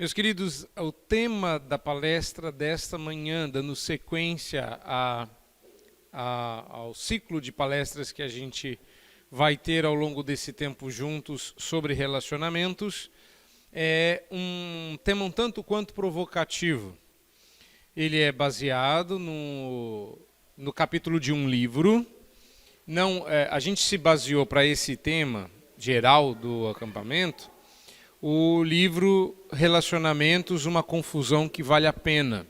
Meus queridos, o tema da palestra desta manhã, dando sequência ao ciclo de palestras que a gente vai ter ao longo desse tempo juntos sobre relacionamentos, é um tema um tanto quanto provocativo. Ele é baseado no capítulo de um livro. A gente se baseou para esse tema geral do acampamento, o livro Relacionamentos, uma confusão que vale a pena.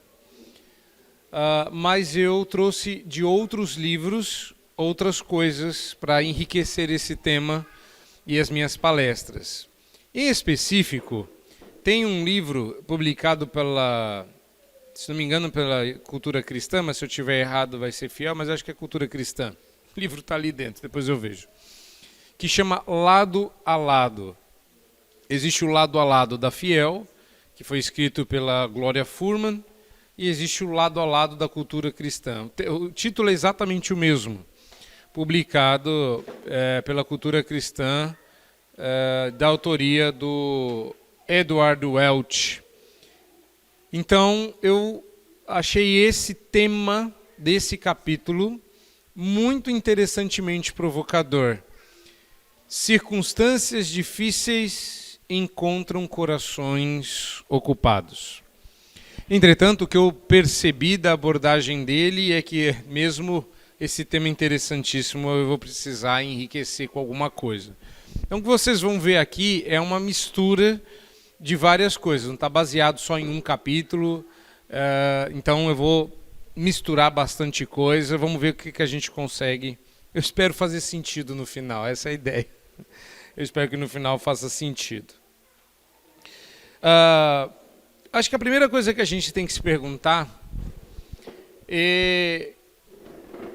Mas eu trouxe de outros livros, outras coisas para enriquecer esse tema e as minhas palestras. Em específico, tem um livro publicado se não me engano, pela Cultura Cristã, mas se eu estiver errado vai ser fiel, mas acho que é Cultura Cristã. O livro está ali dentro, depois eu vejo. Que chama Lado a Lado. Existe o Lado a Lado da Fiel, que foi escrito pela Gloria Furman, e existe o Lado a Lado da Cultura Cristã. O título é exatamente o mesmo, publicado pela Cultura Cristã, da autoria do Edward Welch. Então, eu achei esse tema desse capítulo muito interessantemente provocador. Circunstâncias difíceis encontram corações ocupados. Entretanto, o que eu percebi da abordagem dele é que, mesmo esse tema interessantíssimo, eu vou precisar enriquecer com alguma coisa. Então, o que vocês vão ver aqui é uma mistura de várias coisas, não está baseado só em um capítulo, então eu vou misturar bastante coisa, vamos ver o que a gente consegue. Eu espero fazer sentido no final, essa é a ideia. Eu espero que no final faça sentido. Acho que a primeira coisa que a gente tem que se perguntar é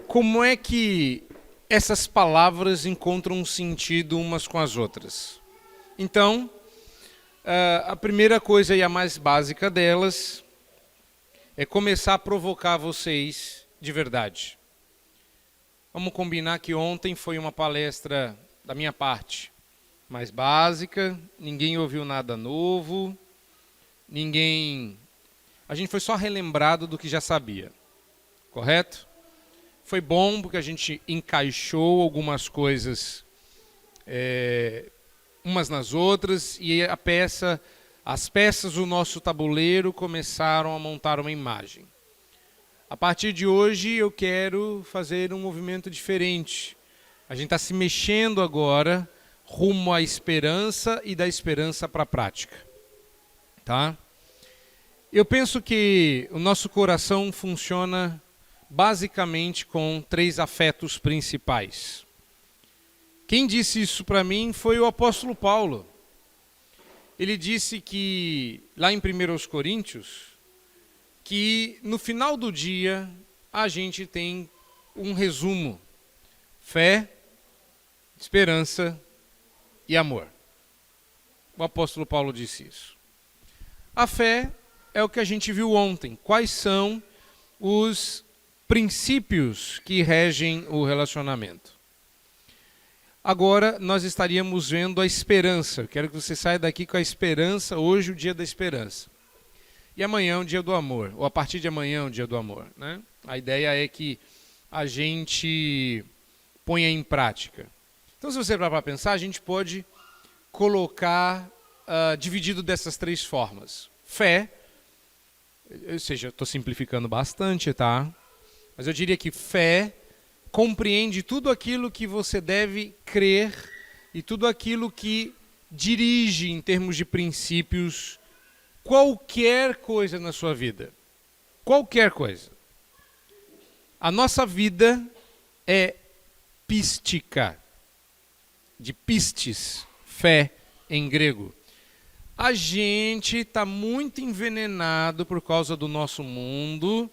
como é que essas palavras encontram um sentido umas com as outras. Então, a primeira coisa e a mais básica delas é começar a provocar vocês de verdade. Vamos combinar que ontem foi uma palestra da minha parte mais básica, ninguém ouviu nada novo, a gente foi só relembrado do que já sabia, correto? Foi bom porque a gente encaixou algumas coisas umas nas outras e as peças do nosso tabuleiro começaram a montar uma imagem. A partir de hoje eu quero fazer um movimento diferente. A gente está se mexendo agora rumo à esperança e da esperança para a prática. Tá? Eu penso que o nosso coração funciona basicamente com 3 afetos principais. Quem disse isso para mim foi o apóstolo Paulo. Ele disse que, lá em 1 Coríntios, que no final do dia a gente tem um resumo: fé, esperança e amor. O apóstolo Paulo disse isso. A fé é o que a gente viu ontem. Quais são os princípios que regem o relacionamento? Agora nós estaríamos vendo a esperança. Eu quero que você saia daqui com a esperança. Hoje, o dia da esperança. E amanhã é o dia do amor. Ou a partir de amanhã é o dia do amor, né? A ideia é que a gente ponha em prática. Então, se você parar para pensar, a gente pode colocar dividido dessas 3 formas. Fé, ou seja, estou simplificando bastante, tá? Mas eu diria que fé compreende tudo aquilo que você deve crer e tudo aquilo que dirige em termos de princípios qualquer coisa na sua vida. Qualquer coisa. A nossa vida é pística, de pistis, fé em grego. A gente está muito envenenado por causa do nosso mundo,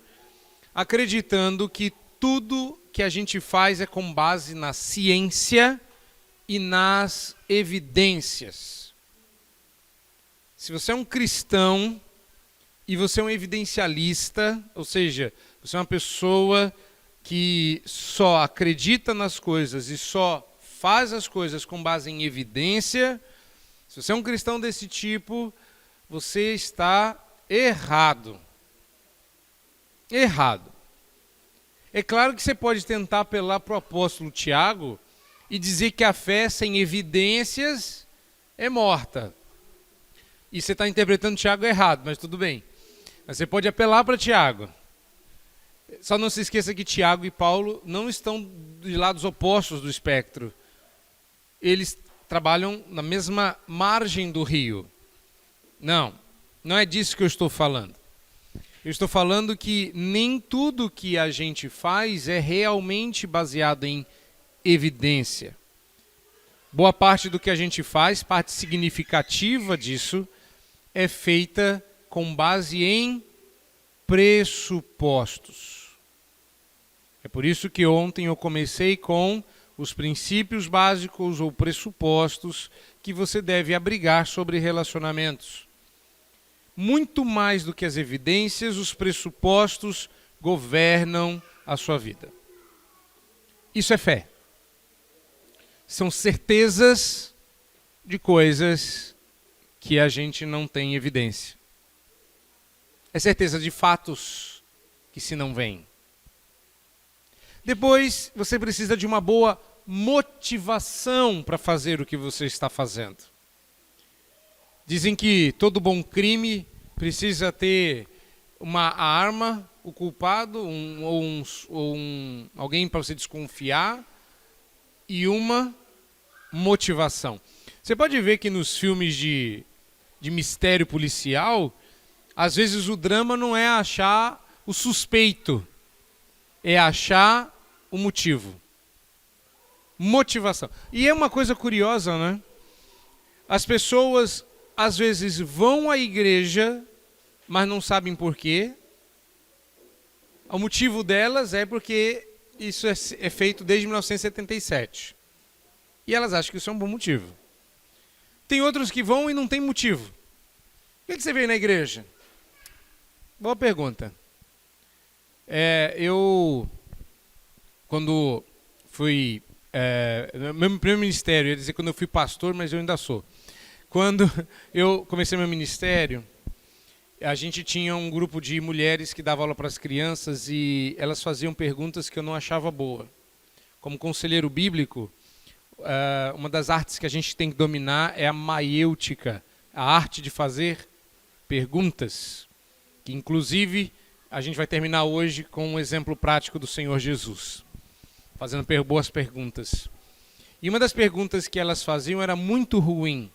acreditando que tudo que a gente faz é com base na ciência e nas evidências. Se você é um cristão e você é um evidencialista, ou seja, você é uma pessoa que só acredita nas coisas e só faz as coisas com base em evidência, se você é um cristão desse tipo, você está errado. Errado. É claro que você pode tentar apelar para o apóstolo Tiago e dizer que a fé sem evidências é morta. E você está interpretando Tiago errado, mas tudo bem. Mas você pode apelar para Tiago. Só não se esqueça que Tiago e Paulo não estão de lados opostos do espectro. Eles trabalham na mesma margem do rio. Não é disso que eu estou falando. Eu estou falando que nem tudo que a gente faz é realmente baseado em evidência. Boa parte do que a gente faz, parte significativa disso, é feita com base em pressupostos. É por isso que ontem eu comecei com os princípios básicos ou pressupostos que você deve abrigar sobre relacionamentos. Muito mais do que as evidências, os pressupostos governam a sua vida. Isso é fé. São certezas de coisas que a gente não tem evidência. É certeza de fatos que se não vêm. Depois, você precisa de uma boa motivação para fazer o que você está fazendo. Dizem que todo bom crime precisa ter uma arma, o culpado, alguém para você desconfiar e uma motivação. Você pode ver que nos filmes de mistério policial, às vezes o drama não é achar o suspeito, é achar o motivo. Motivação. E é uma coisa curiosa, né? As pessoas às vezes vão à igreja, mas não sabem por quê. O motivo delas é porque isso é feito desde 1977. E elas acham que isso é um bom motivo. Tem outros que vão e não tem motivo. Por que você veio na igreja? Boa pergunta. Eu, quando fui... meu primeiro ministério, eu ia dizer quando eu fui pastor, mas eu ainda sou. Quando eu comecei meu ministério, a gente tinha um grupo de mulheres que davam aula para as crianças e elas faziam perguntas que eu não achava boa. Como conselheiro bíblico, uma das artes que a gente tem que dominar é a maiêutica, a arte de fazer perguntas, que inclusive a gente vai terminar hoje com um exemplo prático do Senhor Jesus, fazendo boas perguntas. E uma das perguntas que elas faziam era muito ruim.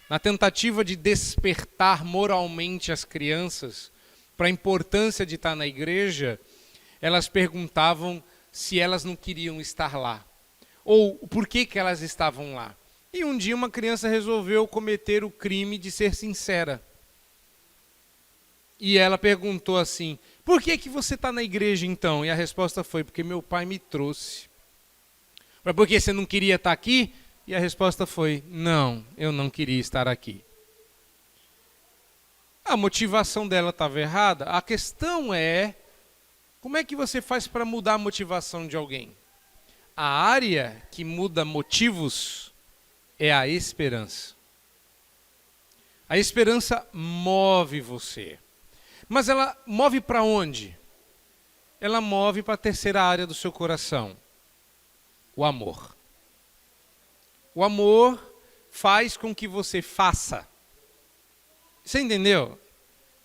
Na tentativa de despertar moralmente as crianças para a importância de estar na igreja, elas perguntavam se elas não queriam estar lá, ou por que elas estavam lá. E um dia uma criança resolveu cometer o crime de ser sincera. E ela perguntou assim, por que você está na igreja então? E a resposta foi, porque meu pai me trouxe. Mas por que você não queria estar aqui? E a resposta foi, não, eu não queria estar aqui. A motivação dela estava errada. A questão é, como é que você faz para mudar a motivação de alguém? A área que muda motivos é a esperança. A esperança move você. Mas ela move para onde? Ela move para a terceira área do seu coração. O amor. O amor faz com que você faça. Você entendeu?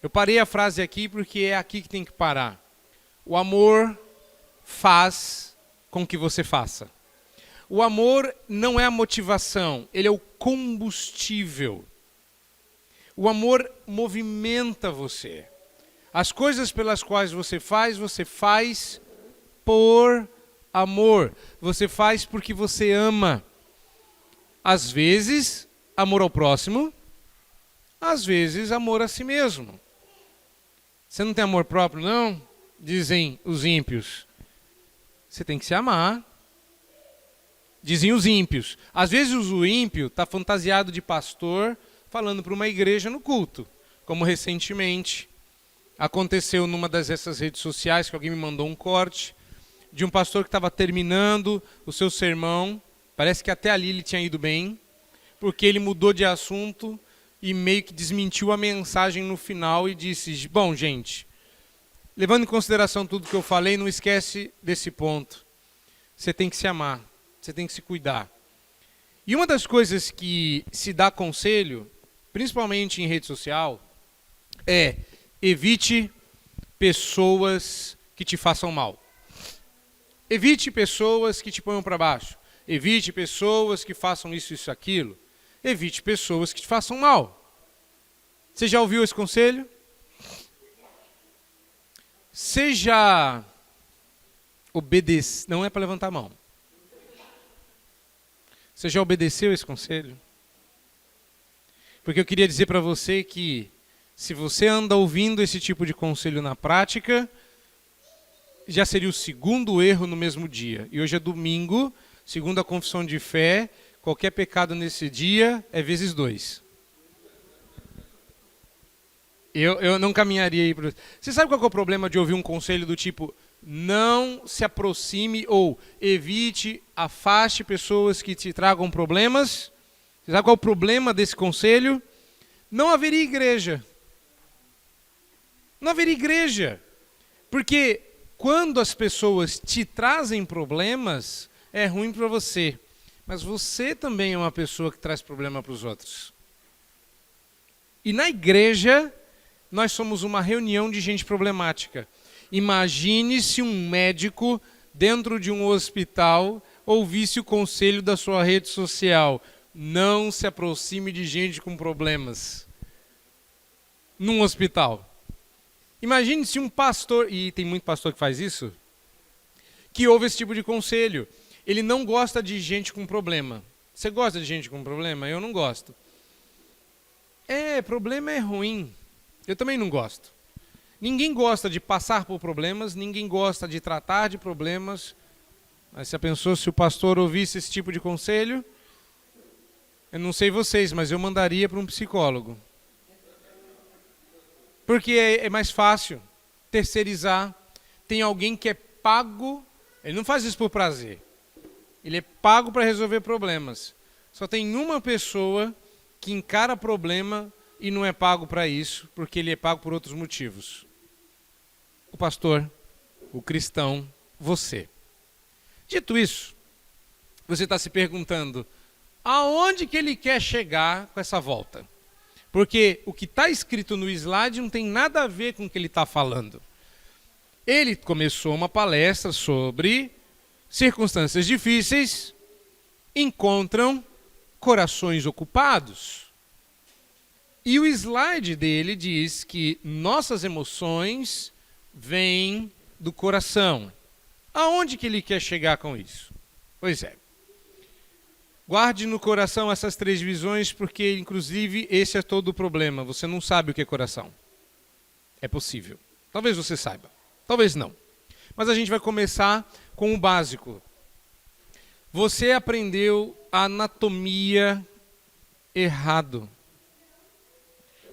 Eu parei a frase aqui porque é aqui que tem que parar. O amor faz com que você faça. O amor não é a motivação, ele é o combustível. O amor movimenta você. As coisas pelas quais você faz por amor. Você faz porque você ama. Às vezes, amor ao próximo, às vezes, amor a si mesmo. Você não tem amor próprio, não? Dizem os ímpios. Você tem que se amar. Dizem os ímpios. Às vezes o ímpio está fantasiado de pastor falando para uma igreja no culto. Como recentemente aconteceu numa dessas redes sociais que alguém me mandou um corte de um pastor que estava terminando o seu sermão. Parece que até ali ele tinha ido bem, porque ele mudou de assunto e meio que desmentiu a mensagem no final e disse: bom, gente, levando em consideração tudo que eu falei, não esquece desse ponto. Você tem que se amar, você tem que se cuidar. E uma das coisas que se dá conselho, principalmente em rede social, é evite pessoas que te façam mal. Evite pessoas que te ponham para baixo. Evite pessoas que façam isso, isso, aquilo. Evite pessoas que te façam mal. Você já ouviu esse conselho? Você já obedeceu? Não é para levantar a mão. Você já obedeceu esse conselho? Porque eu queria dizer para você que se você anda ouvindo esse tipo de conselho na prática, já seria o segundo erro no mesmo dia. E hoje é domingo, segundo a confissão de fé, qualquer pecado nesse dia é vezes 2. Eu não caminharia aí para... Você sabe qual é o problema de ouvir um conselho do tipo: não se aproxime ou evite, afaste pessoas que te tragam problemas? Você sabe qual é o problema desse conselho? Não haveria igreja. Não haveria igreja. Porque quando as pessoas te trazem problemas, é ruim para você. Mas você também é uma pessoa que traz problema para os outros. E na igreja, nós somos uma reunião de gente problemática. Imagine se um médico, dentro de um hospital, ouvisse o conselho da sua rede social: não se aproxime de gente com problemas. Num hospital. Imagine se um pastor, e tem muito pastor que faz isso, que ouve esse tipo de conselho. Ele não gosta de gente com problema. Você gosta de gente com problema? Eu não gosto. Problema é ruim. Eu também não gosto. Ninguém gosta de passar por problemas, ninguém gosta de tratar de problemas. Mas você pensou se o pastor ouvisse esse tipo de conselho? Eu não sei vocês, mas eu mandaria para um psicólogo. Porque é mais fácil terceirizar. Tem alguém que é pago, ele não faz isso por prazer. Ele é pago para resolver problemas. Só tem uma pessoa que encara problema e não é pago para isso, porque ele é pago por outros motivos. O pastor, o cristão, você. Dito isso, você está se perguntando: aonde que ele quer chegar com essa volta? Porque o que está escrito no slide não tem nada a ver com o que ele está falando. Ele começou uma palestra sobre circunstâncias difíceis encontram corações ocupados. E o slide dele diz que nossas emoções vêm do coração. Aonde que ele quer chegar com isso? Pois é. Guarde no coração essas 3 visões, porque, inclusive, esse é todo o problema. Você não sabe o que é coração. É possível. Talvez você saiba. Talvez não. Mas a gente vai começar com o básico. Você aprendeu a anatomia errado.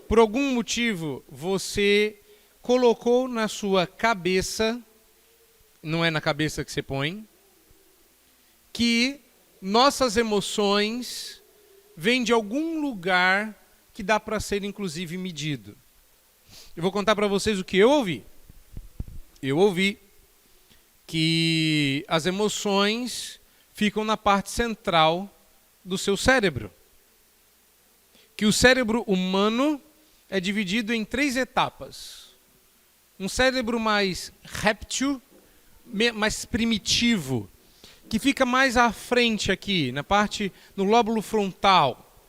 Por algum motivo, você colocou na sua cabeça, não é na cabeça que você põe, que nossas emoções vêm de algum lugar que dá para ser, inclusive, medido. Eu vou contar para vocês o que eu ouvi. Eu ouvi que as emoções ficam na parte central do seu cérebro. Que o cérebro humano é dividido em 3 etapas. Um cérebro mais réptil, mais primitivo, que fica mais à frente aqui, no lóbulo frontal,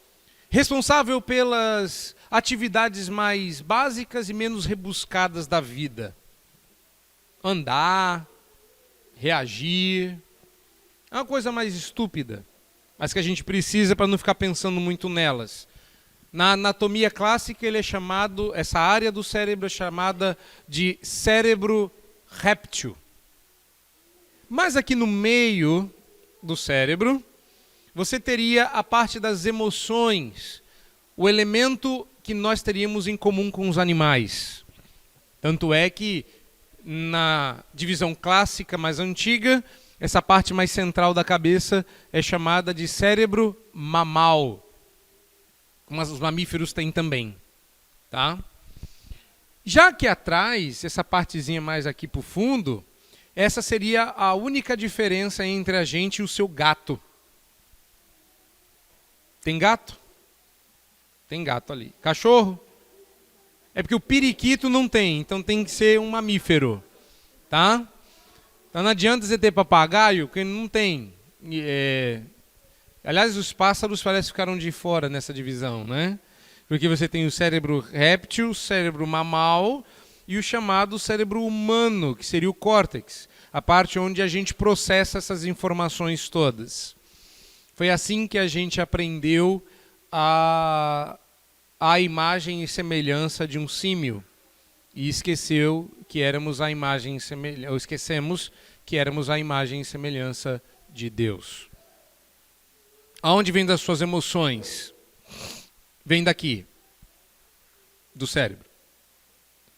responsável pelas atividades mais básicas e menos rebuscadas da vida. Andar, reagir, é uma coisa mais estúpida, mas que a gente precisa para não ficar pensando muito nelas. Na anatomia clássica, essa área do cérebro é chamada de cérebro réptil. Mas aqui no meio do cérebro, você teria a parte das emoções, o elemento que nós teríamos em comum com os animais. Tanto é que na divisão clássica mais antiga, essa parte mais central da cabeça é chamada de cérebro mamal. como os mamíferos têm também. Tá? Já que atrás, essa partezinha mais aqui para o fundo, essa seria a única diferença entre a gente e o seu gato. Tem gato? Tem gato ali. Cachorro? É porque o periquito não tem, então tem que ser um mamífero. Tá? Então não adianta você ter papagaio, que não tem. Aliás, os pássaros parece que ficaram de fora nessa divisão, né? Porque você tem o cérebro réptil, o cérebro mamal e o chamado cérebro humano, que seria o córtex, a parte onde a gente processa essas informações todas. Foi assim que a gente aprendeu a imagem e semelhança de um símio e esqueceu que éramos a imagem e semelhança, ou esquecemos que éramos a imagem e semelhança de Deus. Aonde vem das suas emoções? Vem daqui, do cérebro.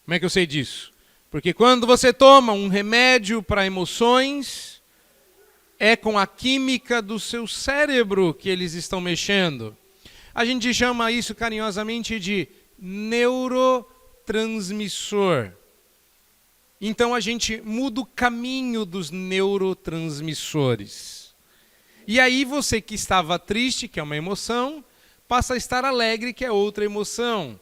Como é que eu sei disso? Porque quando você toma um remédio para emoções, é com a química do seu cérebro que eles estão mexendo. A gente chama isso carinhosamente de neurotransmissor. Então a gente muda o caminho dos neurotransmissores. E aí você que estava triste, que é uma emoção, passa a estar alegre, que é outra emoção.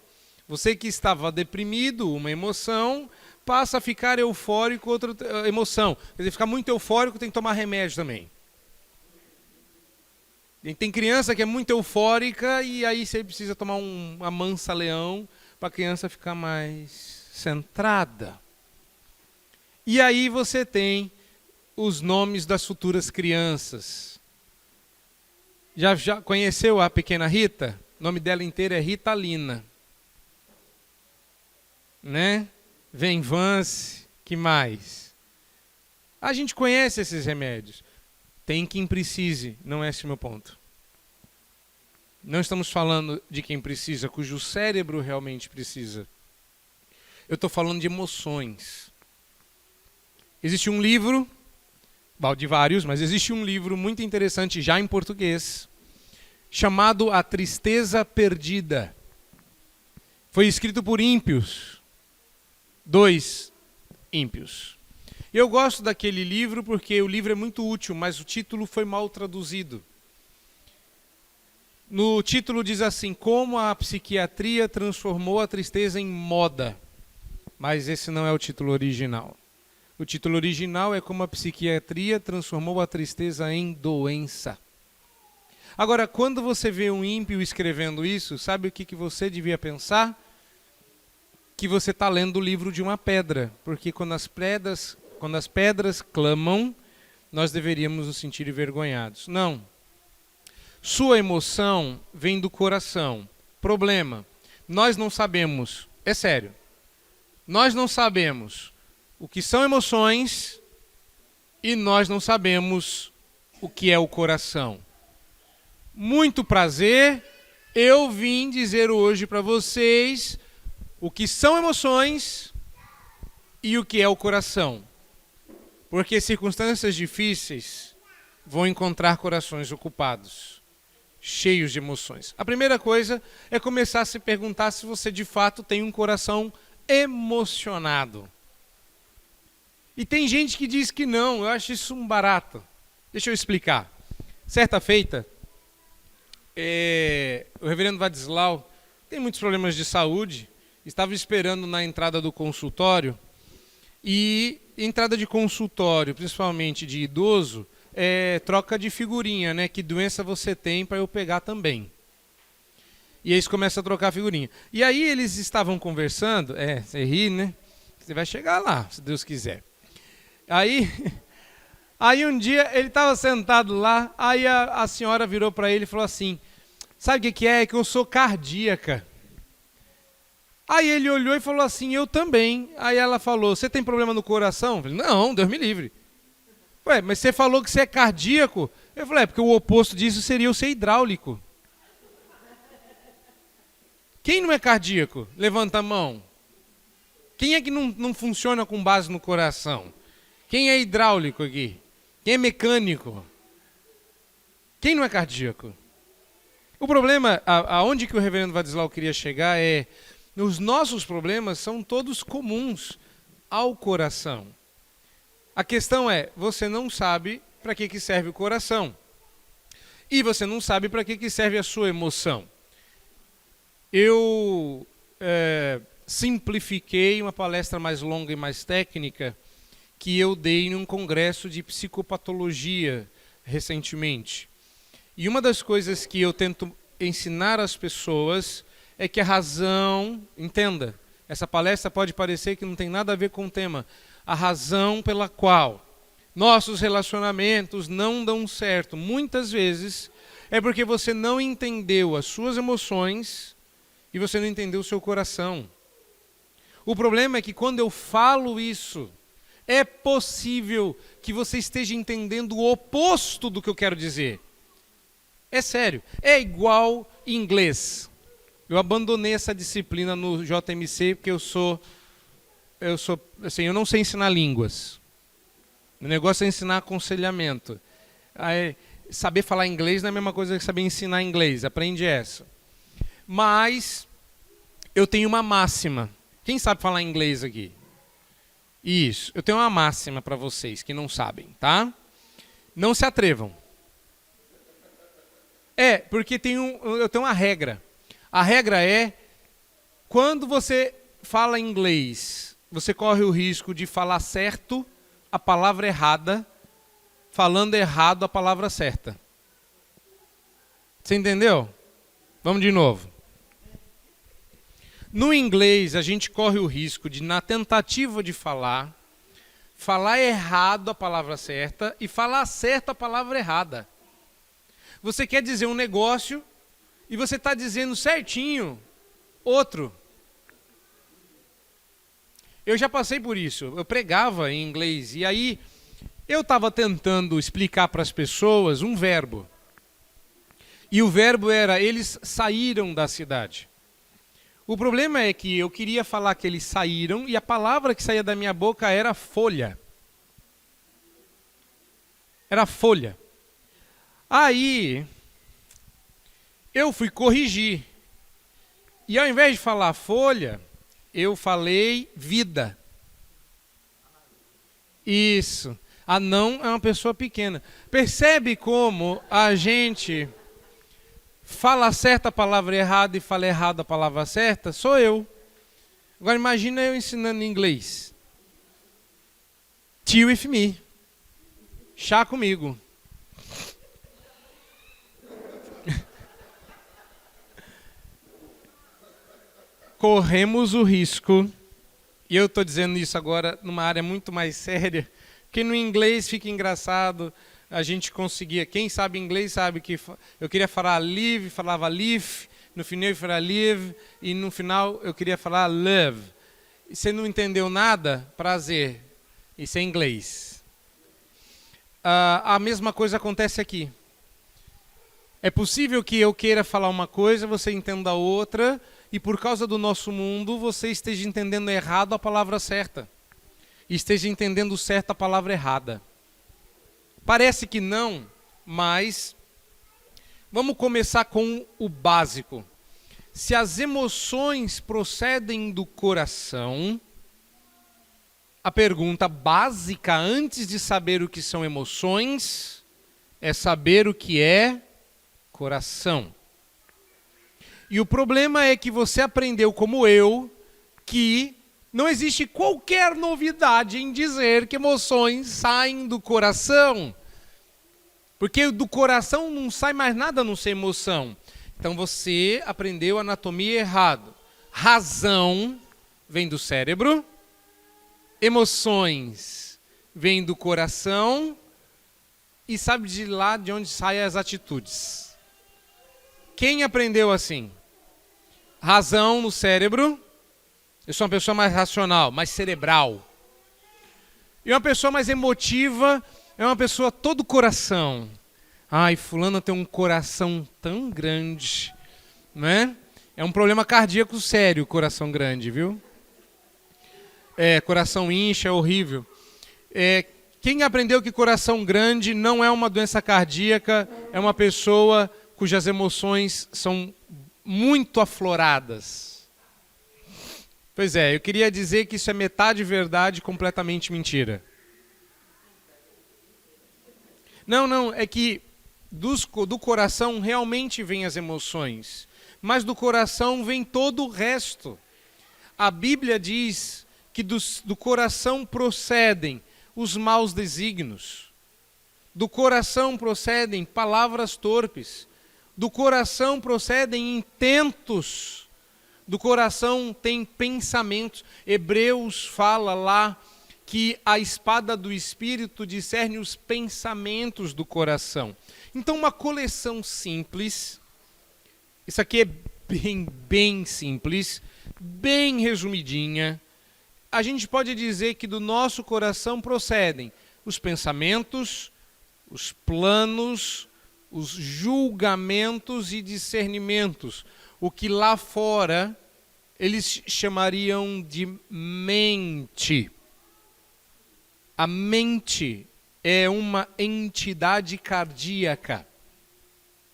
Você que estava deprimido, uma emoção, passa a ficar eufórico, outra emoção. Quer dizer, ficar muito eufórico tem que tomar remédio também. Tem criança que é muito eufórica e aí você precisa tomar uma mansa-leão para a criança ficar mais centrada. E aí você tem os nomes das futuras crianças. Já conheceu a pequena Rita? O nome dela inteiro é Ritalina. Né? Venvance, que mais? A gente conhece esses remédios. Tem quem precise, não é esse o meu ponto. Não estamos falando de quem precisa, cujo cérebro realmente precisa. Eu estou falando de emoções. Existe um livro, de vários, mas existe um livro muito interessante já em português, chamado A Tristeza Perdida. Foi escrito por ímpios. 2 ímpios. Eu gosto daquele livro porque o livro é muito útil, mas o título foi mal traduzido. No título diz assim, como a psiquiatria transformou a tristeza em moda. Mas esse não é o título original. O título original é como a psiquiatria transformou a tristeza em doença. Agora, quando você vê um ímpio escrevendo isso, sabe o que você devia pensar? Que você está lendo o livro de uma pedra. Porque quando as pedras clamam, nós deveríamos nos sentir envergonhados. Não. Sua emoção vem do coração. Problema. Nós não sabemos, é sério, nós não sabemos o que são emoções e nós não sabemos o que é o coração. Muito prazer, eu vim dizer hoje para vocês o que são emoções e o que é o coração. Porque circunstâncias difíceis vão encontrar corações ocupados, cheios de emoções. A primeira coisa é começar a se perguntar se você de fato tem um coração emocionado. E tem gente que diz que não, eu acho isso um barato. Deixa eu explicar. Certa feita, o reverendo Vadislau tem muitos problemas de saúde, estava esperando na entrada do consultório, e entrada de consultório, principalmente de idoso, troca de figurinha, né? Que doença você tem para eu pegar também. E aí eles começam a trocar figurinha. E aí eles estavam conversando, você ri, né? Você vai chegar lá, se Deus quiser. Aí um dia ele estava sentado lá, aí a senhora virou para ele e falou assim, sabe o que é? É que eu sou cardíaca. Aí ele olhou e falou assim, eu também. Aí ela falou, você tem problema no coração? Eu falei, não, Deus me livre. Ué, mas você falou que você é cardíaco? Eu falei, porque o oposto disso seria eu ser hidráulico. Quem não é cardíaco? Levanta a mão. Quem é que não funciona com base no coração? Quem é hidráulico aqui? Quem é mecânico? Quem não é cardíaco? O problema, aonde que o reverendo Vadislau queria chegar é, os nossos problemas são todos comuns ao coração. A questão é, você não sabe para que serve o coração. E você não sabe para que serve a sua emoção. Eu simplifiquei uma palestra mais longa e mais técnica que eu dei num congresso de psicopatologia recentemente. E uma das coisas que eu tento ensinar às pessoas é que a razão, entenda, essa palestra pode parecer que não tem nada a ver com o tema, a razão pela qual nossos relacionamentos não dão certo, muitas vezes, é porque você não entendeu as suas emoções e você não entendeu o seu coração. O problema é que quando eu falo isso, é possível que você esteja entendendo o oposto do que eu quero dizer. É sério, é igual inglês. Eu abandonei essa disciplina no JMC porque eu não sei ensinar línguas. O negócio é ensinar aconselhamento. Saber falar inglês não é a mesma coisa que saber ensinar inglês, aprende essa. Mas eu tenho uma máxima. Quem sabe falar inglês aqui? Isso, eu tenho uma máxima para vocês que não sabem, tá? Não se atrevam. Porque eu tenho uma regra. A regra é, quando você fala inglês, você corre o risco de falar certo a palavra errada, falando errado a palavra certa. Você entendeu? Vamos de novo. No inglês, a gente corre o risco de, na tentativa de falar errado a palavra certa e falar certo a palavra errada. Você quer dizer um negócio e você está dizendo certinho outro. Eu já passei por isso. Eu pregava em inglês e aí eu estava tentando explicar para as pessoas um verbo. E o verbo era, eles saíram da cidade. O problema é que eu queria falar que eles saíram e a palavra que saía da minha boca era folha. Era folha. Aí, eu fui corrigir. E ao invés de falar folha, eu falei vida. Isso. Anão é uma pessoa pequena. Percebe como a gente fala certa a palavra errada e fala errado a palavra certa? Sou eu. Agora imagina eu ensinando inglês. Tea with me. Chá comigo. Corremos o risco, e eu estou dizendo isso agora numa área muito mais séria, porque no inglês fica engraçado, a gente conseguia, quem sabe inglês sabe que eu queria falar live, falava live, no final eu falava live, e no final eu queria falar love. E você não entendeu nada? Prazer. Isso é inglês. A mesma coisa acontece aqui. É possível que eu queira falar uma coisa, você entenda outra, e por causa do nosso mundo, você esteja entendendo errado a palavra certa. E esteja entendendo certo a palavra errada. Parece que não, mas vamos começar com o básico. Se as emoções procedem do coração, a pergunta básica antes de saber o que são emoções é saber o que é coração. E o problema é que você aprendeu, como eu, que não existe qualquer novidade em dizer que emoções saem do coração. Porque do coração não sai mais nada a não ser emoção. Então você aprendeu anatomia errado. Razão vem do cérebro, emoções vêm do coração e sabe de lá de onde saem as atitudes. Quem aprendeu assim? Razão no cérebro. Eu sou uma pessoa mais racional, mais cerebral. E uma pessoa mais emotiva é uma pessoa todo coração. Ai, fulano tem um coração tão grande, né? É um problema cardíaco sério, coração grande, viu? Coração incha, é horrível. Quem aprendeu que coração grande não é uma doença cardíaca, é uma pessoa cujas emoções são muito afloradas. Pois é, eu queria dizer que isso é metade verdade e completamente mentira. Não, é que do coração realmente vêm as emoções, mas do coração vem todo o resto. A Bíblia diz que do coração procedem os maus desígnios, do coração procedem palavras torpes, do coração procedem intentos, do coração tem pensamentos. Hebreus fala lá que a espada do Espírito discerne os pensamentos do coração. Então, uma coleção simples, isso aqui é bem simples, bem resumidinha. A gente pode dizer que do nosso coração procedem os pensamentos, os planos, os julgamentos e discernimentos. O que lá fora eles chamariam de mente. A mente é uma entidade cardíaca.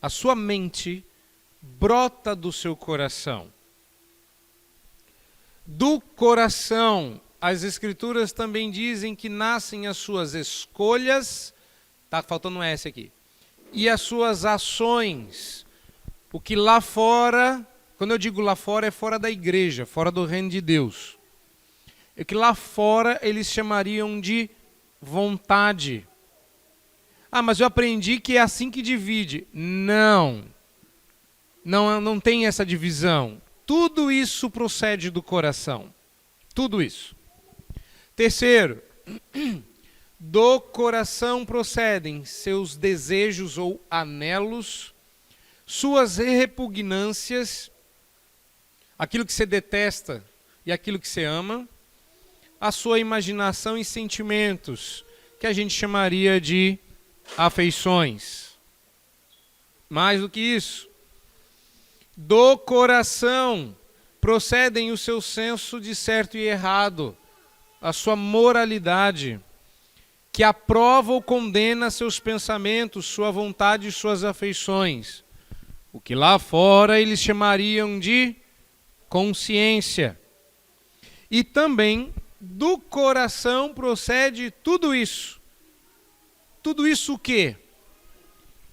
A sua mente brota do seu coração. Do coração, as Escrituras também dizem que nascem as suas escolhas, tá faltando um S aqui, e as suas ações. O que lá fora, quando eu digo lá fora, é fora da igreja, fora do reino de Deus. O que lá fora eles chamariam de vontade. Ah, mas eu aprendi que é assim que divide. Não tem essa divisão. Tudo isso procede do coração. Tudo isso. Terceiro, do coração procedem seus desejos ou anelos, suas repugnâncias, aquilo que você detesta e aquilo que você ama, a sua imaginação e sentimentos, que a gente chamaria de afeições. Mais do que isso, do coração procedem o seu senso de certo e errado, a sua moralidade, que aprova ou condena seus pensamentos, sua vontade e suas afeições. O que lá fora eles chamariam de consciência. E também do coração procede tudo isso. Tudo isso o quê?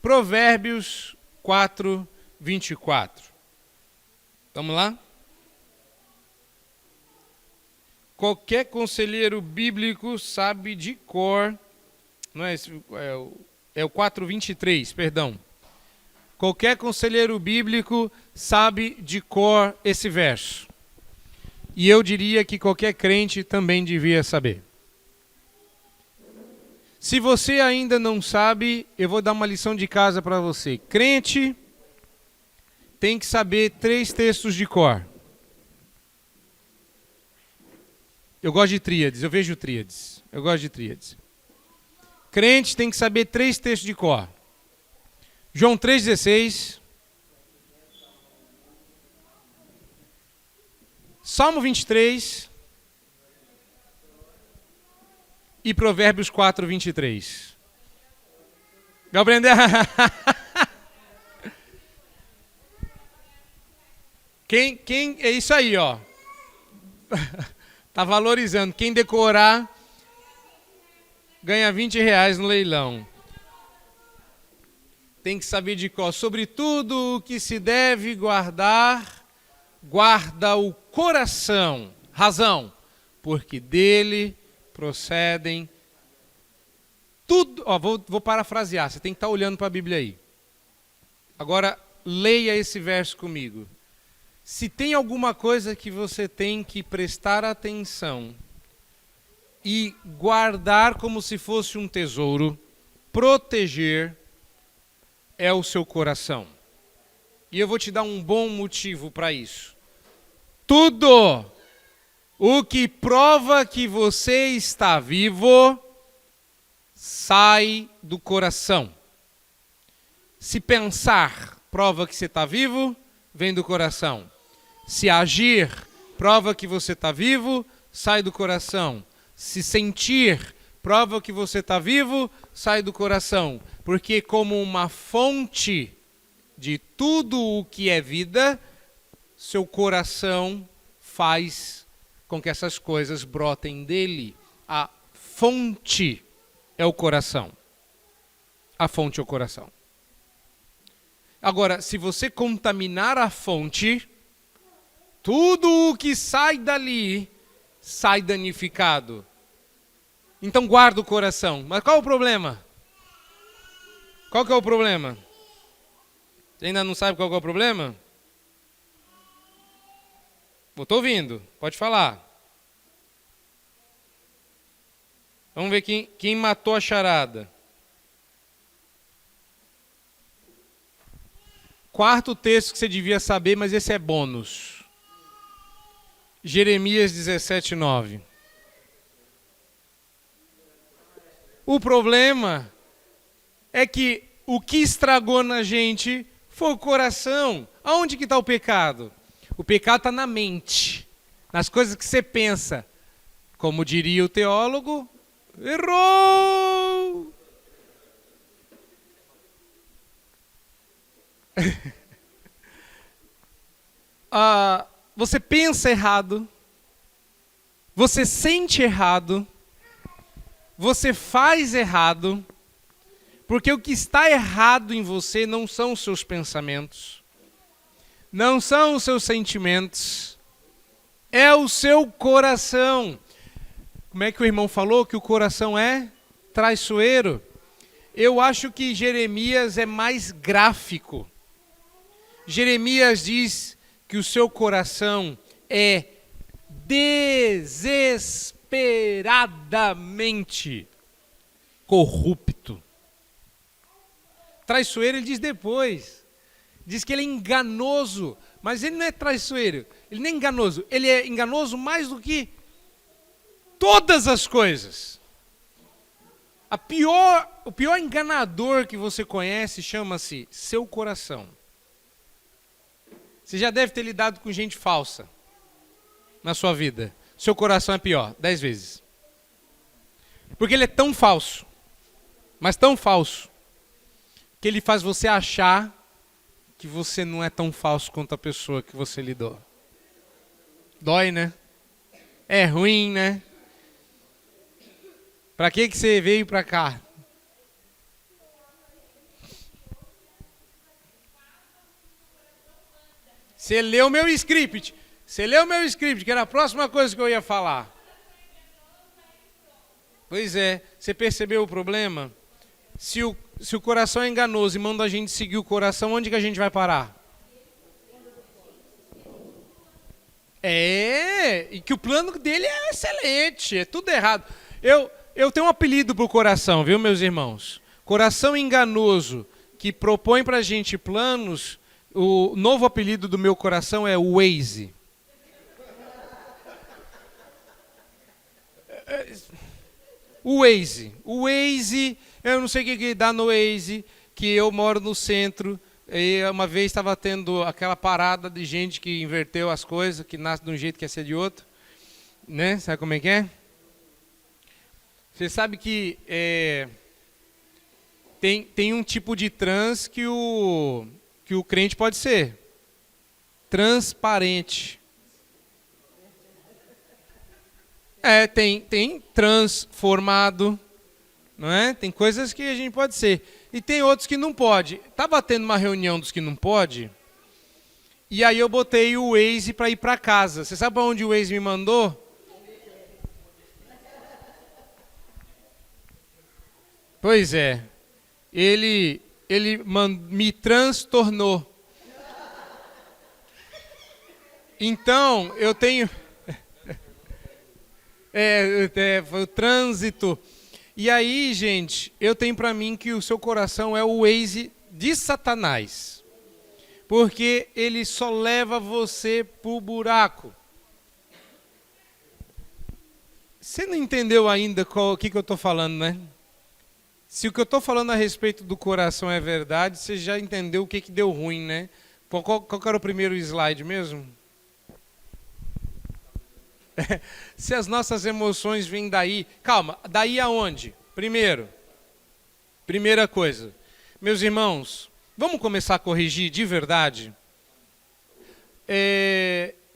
Provérbios 4, 24. Vamos lá? Qualquer conselheiro bíblico sabe de cor, não é esse, é o 4:23, perdão. Qualquer conselheiro bíblico sabe de cor esse verso. E eu diria que qualquer crente também devia saber. Se você ainda não sabe, eu vou dar uma lição de casa para você. Crente tem que saber 3 textos de cor. Eu gosto de tríades, eu vejo tríades. Eu gosto de tríades. Crente tem que saber 3 textos de cor. João 3,16. Salmo 23. E Provérbios 4, 23. Gabriel, quem é isso aí, ó. Tá valorizando. Quem decorar ganha R$20 no leilão. Tem que saber de cor. Sobre tudo o que se deve guardar, guarda o coração. Razão, porque dele procedem tudo. Ó, vou parafrasear, você tem que estar olhando para a Bíblia aí. Agora, leia esse verso comigo. Se tem alguma coisa que você tem que prestar atenção e guardar como se fosse um tesouro, proteger, é o seu coração. E eu vou te dar um bom motivo para isso. Tudo o que prova que você está vivo sai do coração. Se pensar prova que você está vivo, vem do coração. Se agir prova que você está vivo, sai do coração. Se sentir prova que você está vivo, sai do coração. Porque como uma fonte de tudo o que é vida, seu coração faz com que essas coisas brotem dele. A fonte é o coração. A fonte é o coração. Agora, se você contaminar a fonte, tudo o que sai dali sai danificado. Então guarda o coração. Mas qual é o problema? Qual que é o problema? Você ainda não sabe qual que é o problema? Estou ouvindo, pode falar. Vamos ver quem matou a charada. Quarto texto que você devia saber, mas esse é bônus. Jeremias 17:9. O problema é que o que estragou na gente foi o coração. Aonde que está o pecado? O pecado está na mente, nas coisas que você pensa. Como diria o teólogo, errou! Você pensa errado, você sente errado, você faz errado, porque o que está errado em você não são os seus pensamentos, não são os seus sentimentos, é o seu coração. Como é que o irmão falou que o coração é traiçoeiro? Eu acho que Jeremias é mais gráfico. Jeremias diz que o seu coração é desesperadamente corrupto. Traiçoeiro ele diz depois. Diz que ele é enganoso, mas ele não é traiçoeiro, ele nem é enganoso. Ele é enganoso mais do que todas as coisas. O pior enganador que você conhece chama-se seu coração. Você já deve ter lidado com gente falsa na sua vida. Seu coração é pior, 10 vezes. Porque ele é tão falso, mas tão falso, que ele faz você achar que você não é tão falso quanto a pessoa que você lidou. Dói, né? É ruim, né? Pra que você veio pra cá? Você leu meu script. Que era a próxima coisa que eu ia falar. Pois é, você percebeu o problema? Se o coração é enganoso e manda a gente seguir o coração, onde que a gente vai parar? E que o plano dele é excelente, é tudo errado. Eu tenho um apelido pro coração, viu, meus irmãos? Coração enganoso, que propõe pra gente planos. O novo apelido do meu coração é Waze. O Waze, eu não sei o que dá no Waze, que eu moro no centro, e uma vez estava tendo aquela parada de gente que inverteu as coisas, que nasce de um jeito e quer ser de outro, né? Sabe como é que é? Você sabe que tem um tipo de trans que o crente pode ser transparente. Tem transformado, não é? Tem coisas que a gente pode ser. E tem outros que não pode. Estava tendo uma reunião dos que não pode, e aí eu botei o Waze para ir para casa. Você sabe para onde o Waze me mandou? Pois é. Ele me transtornou. Então, eu tenho... foi o trânsito. E aí, gente, eu tenho para mim que o seu coração é o Waze de Satanás. Porque ele só leva você pro buraco. Você não entendeu ainda o que eu estou falando, né? Se o que eu estou falando a respeito do coração é verdade, você já entendeu o que deu ruim, né? Qual era o primeiro slide mesmo? Se as nossas emoções vêm daí... Calma, daí aonde? Primeira coisa. Meus irmãos, Vamos começar a corrigir de verdade?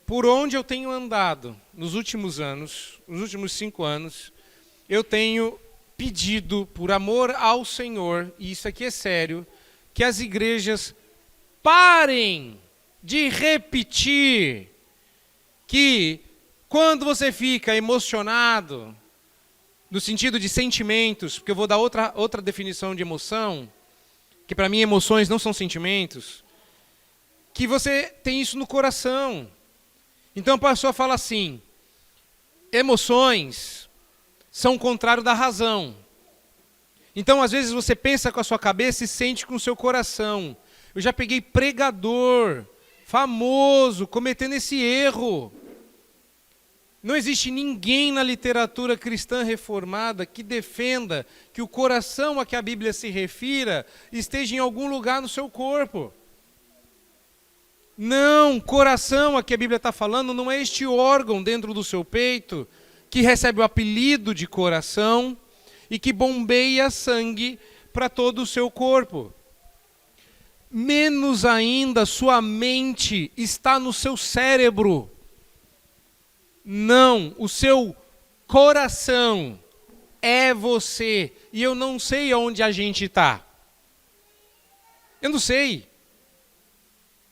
Por onde eu tenho andado nos últimos anos, nos últimos 5 anos, eu tenho pedido, por amor ao Senhor, e isso aqui é sério, que as igrejas parem de repetir que quando você fica emocionado, no sentido de sentimentos, porque eu vou dar outra definição de emoção, que para mim emoções não são sentimentos, que você tem isso no coração. Então a pessoa fala assim, emoções são o contrário da razão. Então às vezes você pensa com a sua cabeça e sente com o seu coração. Eu já peguei pregador famoso cometendo esse erro. Não existe ninguém na literatura cristã reformada que defenda que o coração a que a Bíblia se refira esteja em algum lugar no seu corpo. Não, coração a que a Bíblia está falando não é este órgão dentro do seu peito que recebe o apelido de coração e que bombeia sangue para todo o seu corpo. Menos ainda, sua mente está no seu cérebro. Não, o seu coração é você. E eu não sei onde a gente está. Eu não sei.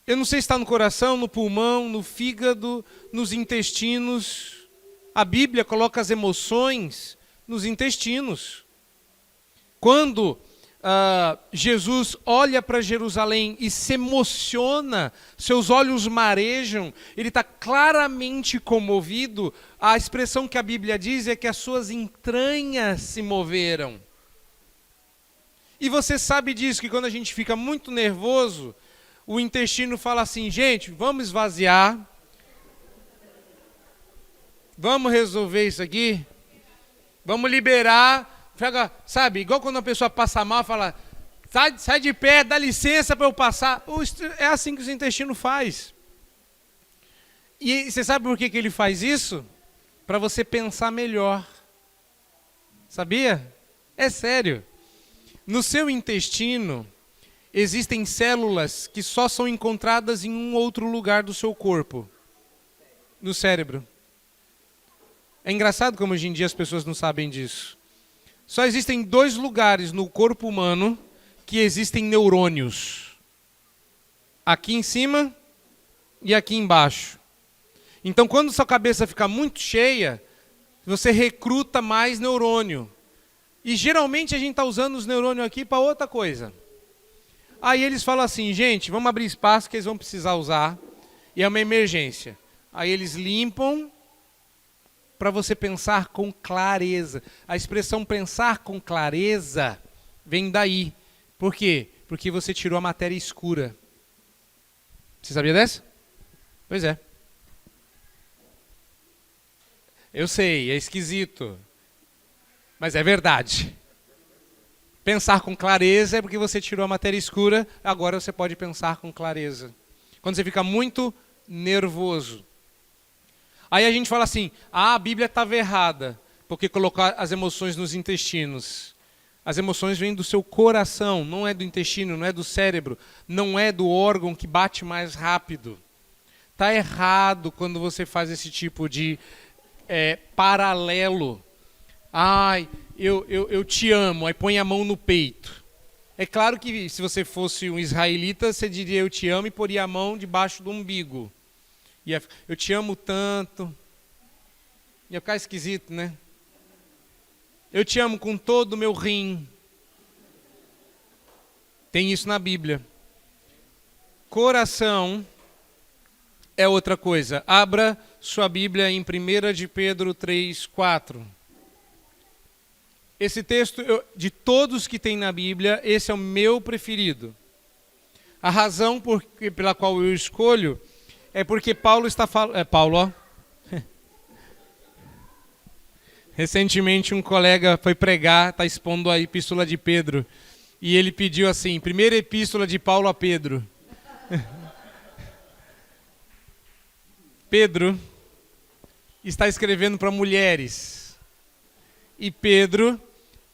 Eu não sei se está no coração, no pulmão, no fígado, nos intestinos. A Bíblia coloca as emoções nos intestinos. Quando Jesus olha para Jerusalém e se emociona, seus olhos marejam, ele está claramente comovido. A expressão que a Bíblia diz é que as suas entranhas se moveram. E você sabe disso, que quando a gente fica muito nervoso, o intestino fala assim, gente, vamos esvaziar, vamos resolver isso aqui, vamos liberar. Sabe, igual quando a pessoa passa mal, fala, sai de pé, dá licença para eu passar. É assim que o intestino faz. E você sabe por que ele faz isso? Para você pensar melhor. Sabia? É sério. No seu intestino, existem células que só são encontradas em um outro lugar do seu corpo. No cérebro. É engraçado como hoje em dia as pessoas não sabem disso. Só existem 2 lugares no corpo humano que existem neurônios. Aqui em cima e aqui embaixo. Então, quando sua cabeça fica muito cheia, você recruta mais neurônio. E geralmente a gente está usando os neurônios aqui para outra coisa. Aí eles falam assim, gente, vamos abrir espaço que eles vão precisar usar. E é uma emergência. Aí eles limpam para você pensar com clareza. A expressão pensar com clareza vem daí. Por quê? Porque você tirou a matéria escura. Você sabia dessa? Pois é. Eu sei, é esquisito. Mas é verdade. Pensar com clareza é porque você tirou a matéria escura, agora você pode pensar com clareza. Quando você fica muito nervoso. Aí a gente fala assim, a Bíblia estava errada, porque colocou as emoções nos intestinos. As emoções vêm do seu coração, não é do intestino, não é do cérebro, não é do órgão que bate mais rápido. Está errado quando você faz esse tipo de paralelo. Ai, eu te amo, aí põe a mão no peito. É claro que se você fosse um israelita, você diria eu te amo e poria a mão debaixo do umbigo. Eu te amo tanto. Ia ficar esquisito, né? Eu te amo com todo o meu rim. Tem isso na Bíblia. Coração é outra coisa. Abra sua Bíblia em 1 de Pedro 3:4. Esse texto, de todos que tem na Bíblia, esse é o meu preferido. A razão pela qual eu escolho é porque Paulo está falando... Paulo, ó. Recentemente um colega foi pregar, está expondo a epístola de Pedro. E ele pediu assim, primeira epístola de Paulo a Pedro. Pedro está escrevendo para mulheres. E Pedro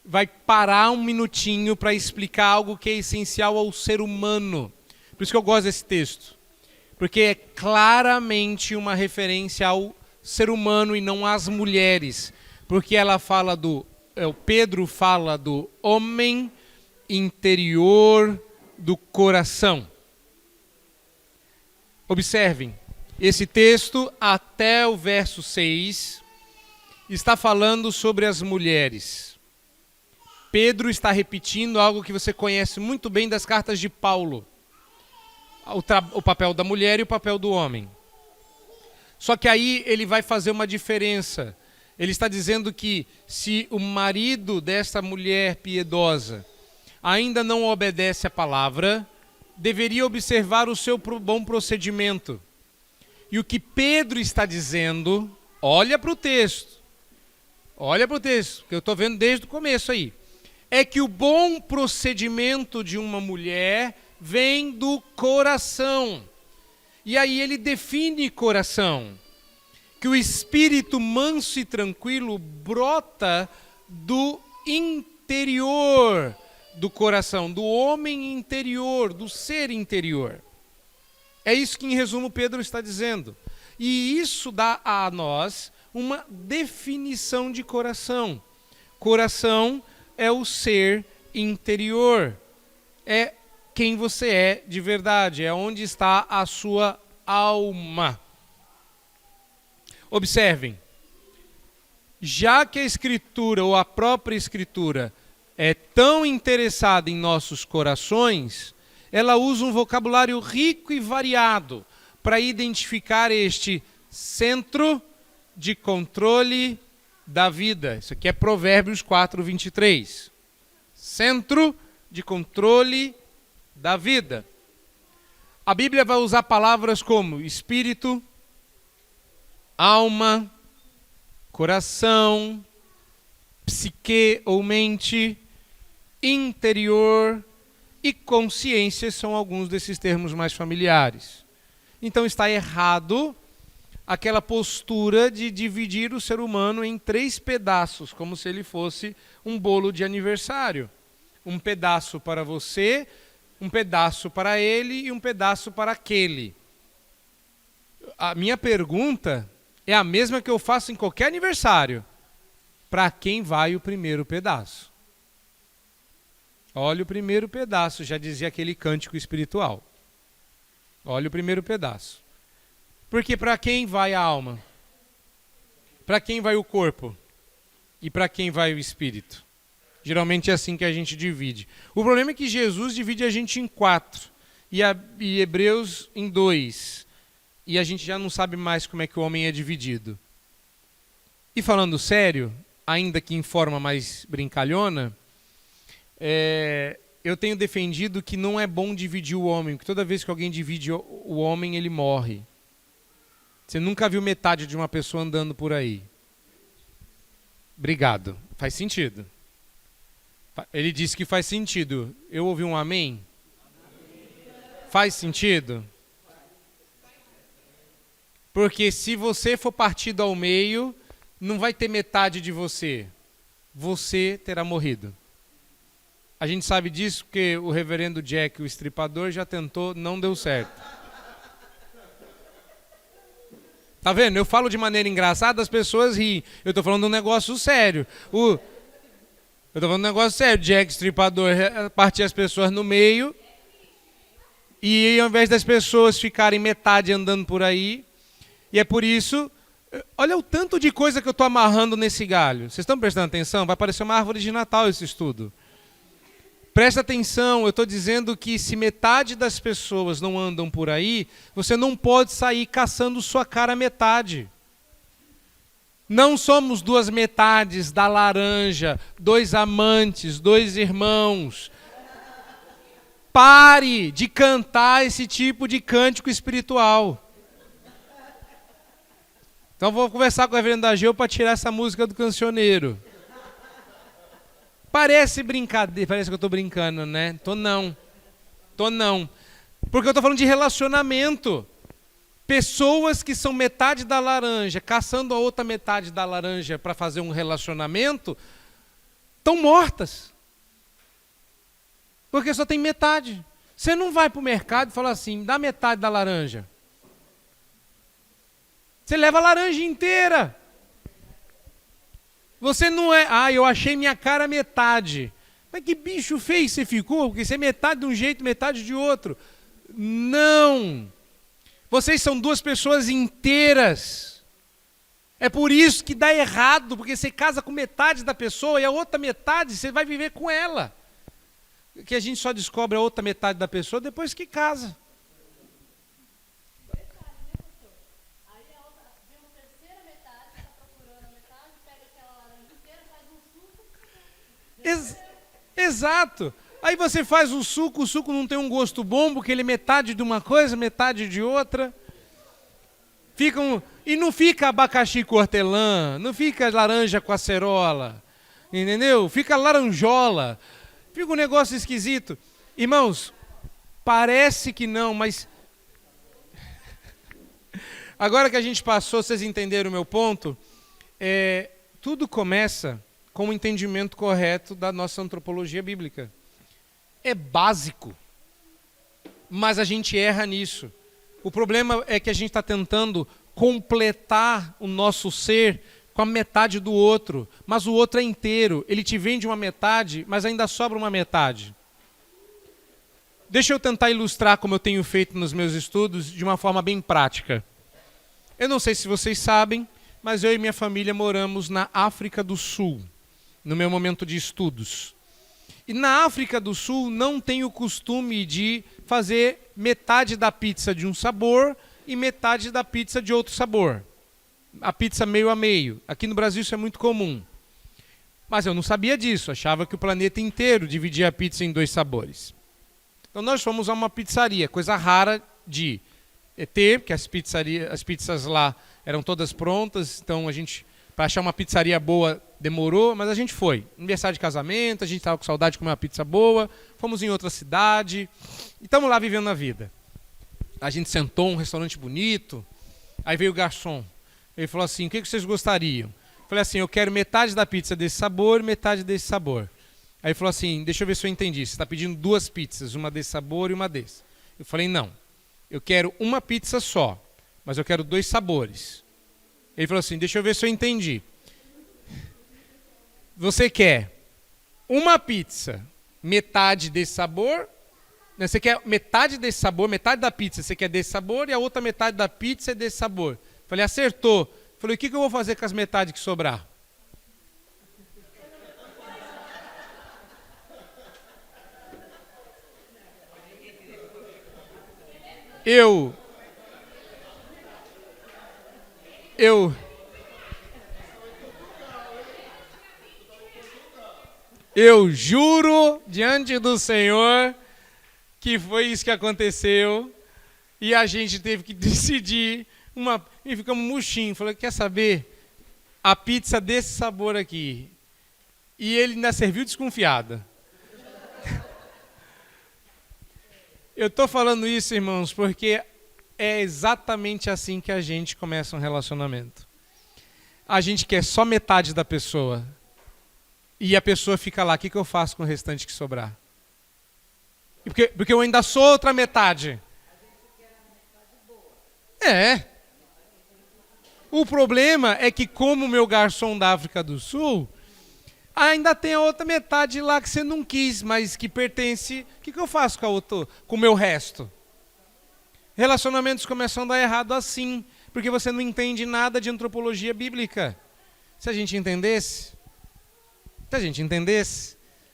vai parar um minutinho para explicar algo que é essencial ao ser humano. Por isso que eu gosto desse texto. Porque é claramente uma referência ao ser humano e não às mulheres. Porque ela fala o Pedro fala do homem interior do coração. Observem, esse texto até o verso 6 está falando sobre as mulheres. Pedro está repetindo algo que você conhece muito bem das cartas de Paulo. O papel da mulher e o papel do homem. Só que aí ele vai fazer uma diferença. Ele está dizendo que se o marido dessa mulher piedosa ainda não obedece à palavra, deveria observar o seu bom procedimento. E o que Pedro está dizendo, olha para o texto, que eu estou vendo desde o começo aí, é que o bom procedimento de uma mulher vem do coração. E aí ele define coração. Que o espírito manso e tranquilo brota do interior do coração, do homem interior, do ser interior. É isso que, em resumo, Pedro está dizendo. E isso dá a nós uma definição de coração. Coração é o ser interior. É quem você é de verdade, é onde está a sua alma. Observem, já que a Escritura, ou a própria Escritura, é tão interessada em nossos corações, ela usa um vocabulário rico e variado para identificar este centro de controle da vida. Isso aqui é Provérbios 4:23. Centro de controle da vida. A Bíblia vai usar palavras como espírito, alma, coração, psique ou mente, interior e consciência são alguns desses termos mais familiares. Então está errado aquela postura de dividir o ser humano em 3 pedaços, como se ele fosse um bolo de aniversário. Um pedaço para você, um pedaço para ele e um pedaço para aquele. A minha pergunta é a mesma que eu faço em qualquer aniversário. Para quem vai o primeiro pedaço? Olha o primeiro pedaço, já dizia aquele cântico espiritual. Olha o primeiro pedaço. Porque para quem vai a alma? Para quem vai o corpo? E para quem vai o espírito? Geralmente é assim que a gente divide. O problema é que Jesus divide a gente em 4 e Hebreus em 2. E a gente já não sabe mais como é que o homem é dividido. E falando sério, ainda que em forma mais brincalhona, eu tenho defendido que não é bom dividir o homem, porque toda vez que alguém divide o homem, ele morre. Você nunca viu metade de uma pessoa andando por aí. Obrigado. Faz sentido. Ele disse que faz sentido. Eu ouvi um amém? Faz sentido? Porque se você for partido ao meio, não vai ter metade de você. Você terá morrido. A gente sabe disso porque o reverendo Jack, o estripador, já tentou, não deu certo. Tá vendo? Eu falo de maneira engraçada, as pessoas riem. Eu tô falando de um negócio sério. Jack Estripador partia as pessoas no meio. E ao invés das pessoas ficarem metade andando por aí. E é por isso, olha o tanto de coisa que eu estou amarrando nesse galho. Vocês estão prestando atenção? Vai parecer uma árvore de Natal esse estudo. Presta atenção, eu estou dizendo que se metade das pessoas não andam por aí, você não pode sair caçando sua cara metade. Não somos 2 metades da laranja, 2 amantes, 2 irmãos. Pare de cantar esse tipo de cântico espiritual. Então vou conversar com o reverendo Ageu para tirar essa música do cancioneiro. Parece brincadeira, parece que eu estou brincando, né? Tô não. Porque eu estou falando de relacionamento. Pessoas que são metade da laranja, caçando a outra metade da laranja para fazer um relacionamento, estão mortas. Porque só tem metade. Você não vai para o mercado e fala assim, dá metade da laranja. Você leva a laranja inteira. Você não é, eu achei minha cara metade. Mas que bicho feio você ficou, porque você é metade de um jeito, metade de outro. Não. Vocês são duas pessoas inteiras. É por isso que dá errado, porque você casa com metade da pessoa e a outra metade você vai viver com ela. Que a gente só descobre a outra metade da pessoa depois que casa. Exato. Aí você faz o suco não tem um gosto bom, porque ele é metade de uma coisa, metade de outra. E não fica abacaxi com hortelã, não fica laranja com acerola, entendeu? Fica laranjola, fica um negócio esquisito. Irmãos, parece que não, mas... Agora que a gente passou, vocês entenderam o meu ponto? Tudo começa com o entendimento correto da nossa antropologia bíblica. É básico, mas a gente erra nisso. O problema é que a gente está tentando completar o nosso ser com a metade do outro, mas o outro é inteiro. Ele te vende uma metade, mas ainda sobra uma metade. Deixa eu tentar ilustrar como eu tenho feito nos meus estudos de uma forma bem prática. Eu não sei se vocês sabem, mas eu e minha família moramos na África do Sul, no meu momento de estudos. E na África do Sul não tem o costume de fazer metade da pizza de um sabor e metade da pizza de outro sabor. A pizza meio a meio. Aqui no Brasil isso é muito comum. Mas eu não sabia disso, achava que o planeta inteiro dividia a pizza em 2 sabores. Então nós fomos a uma pizzaria, coisa rara de ter, porque as pizzas lá eram todas prontas, então a gente, para achar uma pizzaria boa, demorou, mas a gente foi. Aniversário de casamento, a gente estava com saudade de comer uma pizza boa, fomos em outra cidade, e estamos lá vivendo a vida. A gente sentou um restaurante bonito, aí veio o garçom, ele falou assim, o que vocês gostariam? Eu falei assim, eu quero metade da pizza desse sabor e metade desse sabor. Aí ele falou assim, deixa eu ver se eu entendi, você está pedindo 2 pizzas, uma desse sabor e uma desse. Eu falei, não, eu quero uma pizza só, mas eu quero 2 sabores. Ele falou assim, deixa eu ver se eu entendi. Você quer uma pizza, metade desse sabor, né? Você quer metade desse sabor, metade da pizza você quer desse sabor e a outra metade da pizza é desse sabor. Falei, acertou. Falei, o que eu vou fazer com as metades que sobrar? Eu juro diante do Senhor que foi isso que aconteceu e a gente teve que decidir e ficamos murchinhos. Falei, quer saber? A pizza desse sabor aqui. E ele ainda serviu desconfiado. Eu estou falando isso, irmãos, porque é exatamente assim que a gente começa um relacionamento. A gente quer só metade da pessoa. E a pessoa fica lá, o que eu faço com o restante que sobrar? Porque eu ainda sou outra metade. O problema é que como o meu garçom da África do Sul, ainda tem a outra metade lá que você não quis, mas que pertence. O que eu faço com o meu resto? Relacionamentos começam a dar errado assim, porque você não entende nada de antropologia bíblica. Se a gente entendesse,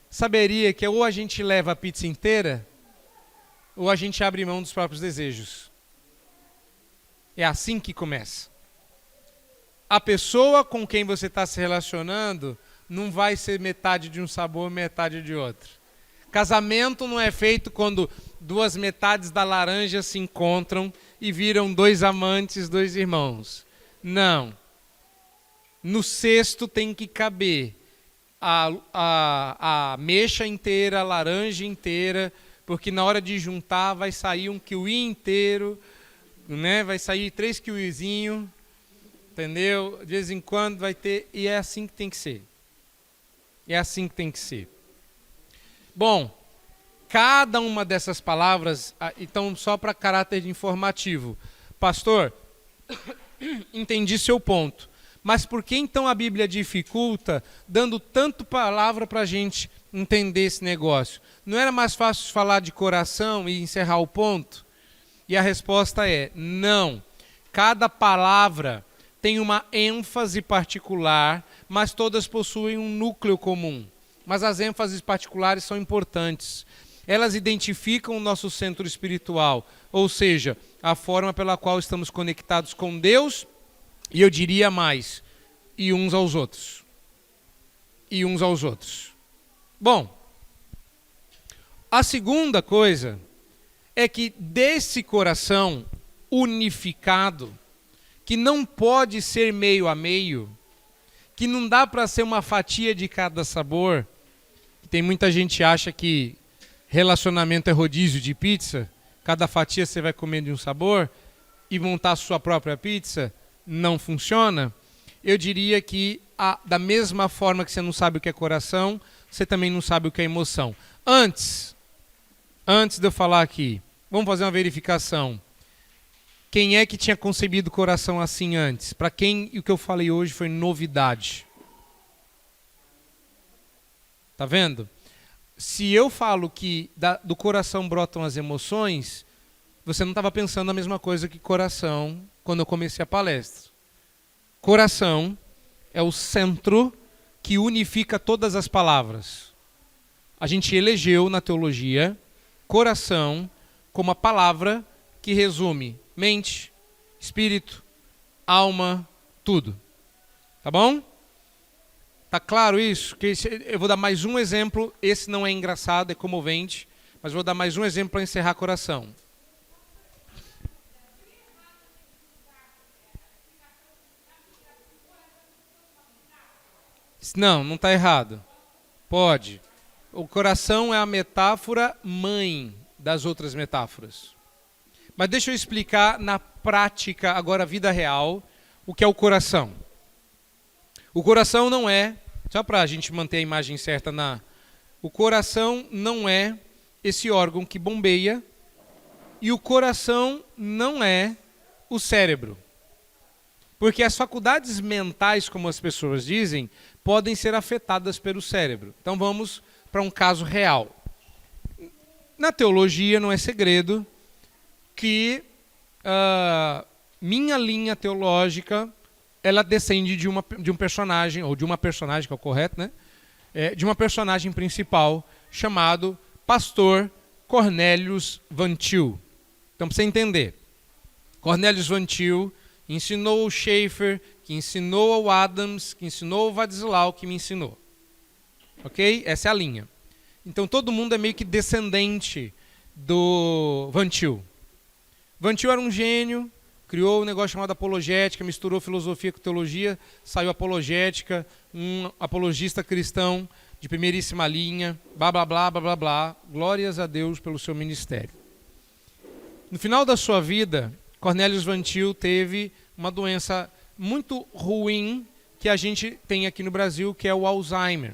saberia que ou a gente leva a pizza inteira, ou a gente abre mão dos próprios desejos. É assim que começa. A pessoa com quem você está se relacionando não vai ser metade de um sabor, metade de outro. Casamento não é feito quando 2 metades da laranja se encontram e viram 2 amantes, 2 irmãos. Não. No cesto tem que caber a ameixa inteira, a laranja inteira, porque na hora de juntar vai sair um kiwi inteiro, né? Vai sair 3 kiwizinhos, entendeu? De vez em quando vai ter, e é assim que tem que ser. É assim que tem que ser. Bom, cada uma dessas palavras, então só para caráter informativo. Pastor, entendi seu ponto. Mas por que então a Bíblia dificulta, dando tanto palavra para a gente entender esse negócio? Não era mais fácil falar de coração e encerrar o ponto? E a resposta é não. Cada palavra tem uma ênfase particular, mas todas possuem um núcleo comum. Mas as ênfases particulares são importantes. Elas identificam o nosso centro espiritual, ou seja, a forma pela qual estamos conectados com Deus, e eu diria mais, e uns aos outros. E uns aos outros. Bom, a segunda coisa é que desse coração unificado, que não pode ser meio a meio, que não dá para ser uma fatia de cada sabor. Tem muita gente que acha que relacionamento é rodízio de pizza, cada fatia você vai comendo de um sabor e montar a sua própria pizza. Não funciona. Eu diria que da mesma forma que você não sabe o que é coração, você também não sabe o que é emoção. Antes de eu falar aqui, vamos fazer uma verificação. Quem é que tinha concebido o coração assim antes? Para quem o que eu falei hoje foi novidade? Tá vendo? Se eu falo que do coração brotam as emoções, você não estava pensando a mesma coisa que coração quando eu comecei a palestra. Coração é o centro que unifica todas as palavras. A gente elegeu na teologia coração como a palavra que resume mente, espírito, alma, tudo. Tá bom? Tá claro isso? Eu vou dar mais um exemplo. Esse não é engraçado, é comovente, mas vou dar mais um exemplo para encerrar coração. Não está errado. Pode. O coração é a metáfora mãe das outras metáforas. Mas deixa eu explicar na prática, agora vida real, o que é o coração. O coração não é, só para a gente manter a imagem certa, o coração não é esse órgão que bombeia e o coração não é o cérebro. Porque as faculdades mentais, como as pessoas dizem, podem ser afetadas pelo cérebro. Então vamos para um caso real. Na teologia não é segredo que minha linha teológica ela descende de um personagem, ou de uma personagem, que é o correto, né? De uma personagem principal chamado Pastor Cornelius Van Til. Então, para você entender, Cornelius Van Til ensinou o Schaeffer, que ensinou ao Adams, que ensinou o Wadislau, que me ensinou. Ok? Essa é a linha. Então, todo mundo é meio que descendente do Van Til. Van Til era um gênio, criou um negócio chamado apologética, misturou filosofia com teologia, saiu apologética, um apologista cristão de primeiríssima linha, blá, blá, blá, blá, blá, blá. Glórias a Deus pelo seu ministério. No final da sua vida, Cornelius Van Til teve uma doença muito ruim que a gente tem aqui no Brasil, que é o Alzheimer,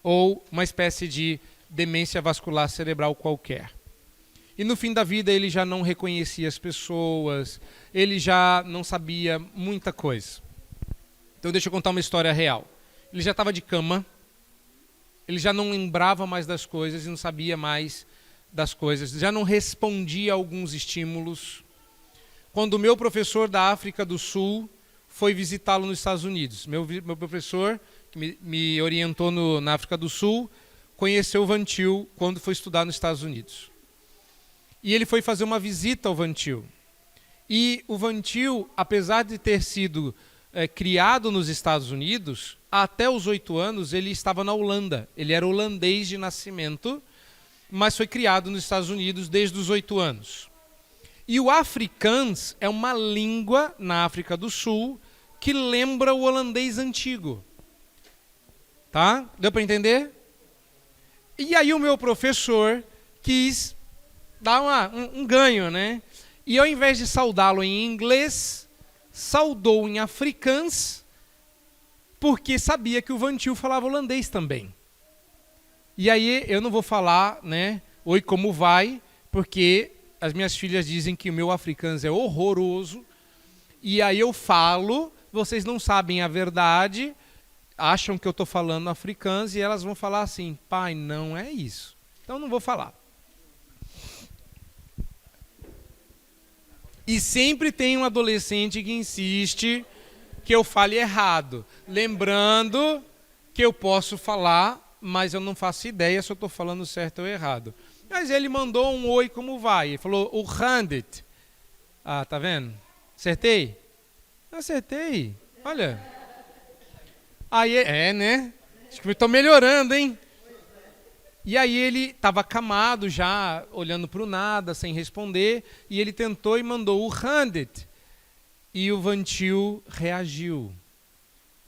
ou uma espécie de demência vascular cerebral qualquer. E no fim da vida ele já não reconhecia as pessoas, ele já não sabia muita coisa. Então deixa eu contar uma história real. Ele já estava de cama, ele já não lembrava mais das coisas e não sabia mais das coisas, já não respondia a alguns estímulos. Quando o meu professor da África do Sul foi visitá-lo nos Estados Unidos, meu professor, que me orientou na África do Sul, conheceu o Van Til quando foi estudar nos Estados Unidos. E ele foi fazer uma visita ao Van Til. E o Van Til, apesar de ter sido criado nos Estados Unidos, até os 8 anos ele estava na Holanda. Ele era holandês de nascimento, mas foi criado nos Estados Unidos desde os 8 anos. E o Afrikaans é uma língua na África do Sul que lembra o holandês antigo. Tá? Deu para entender? E aí o meu professor quis dar um ganho, né? E ao invés de saudá-lo em inglês, saudou em Afrikaans, porque sabia que o Vantil falava holandês também. E aí eu não vou falar, né, oi, como vai, porque as minhas filhas dizem que o meu africano é horroroso, e aí eu falo, vocês não sabem a verdade, acham que eu estou falando africano, e elas vão falar assim, pai, não é isso. Então não vou falar. E sempre tem um adolescente que insiste que eu fale errado. Lembrando que eu posso falar, mas eu não faço ideia se eu estou falando certo ou errado. Mas ele mandou um oi, como vai? Ele falou, o Handit. Ah, tá vendo? Acertei? Acertei. Olha. Aí, né? Acho que eu estou melhorando, hein? E aí ele estava acamado já, olhando para o nada, sem responder, e ele tentou e mandou o Handit. E o Vantil reagiu.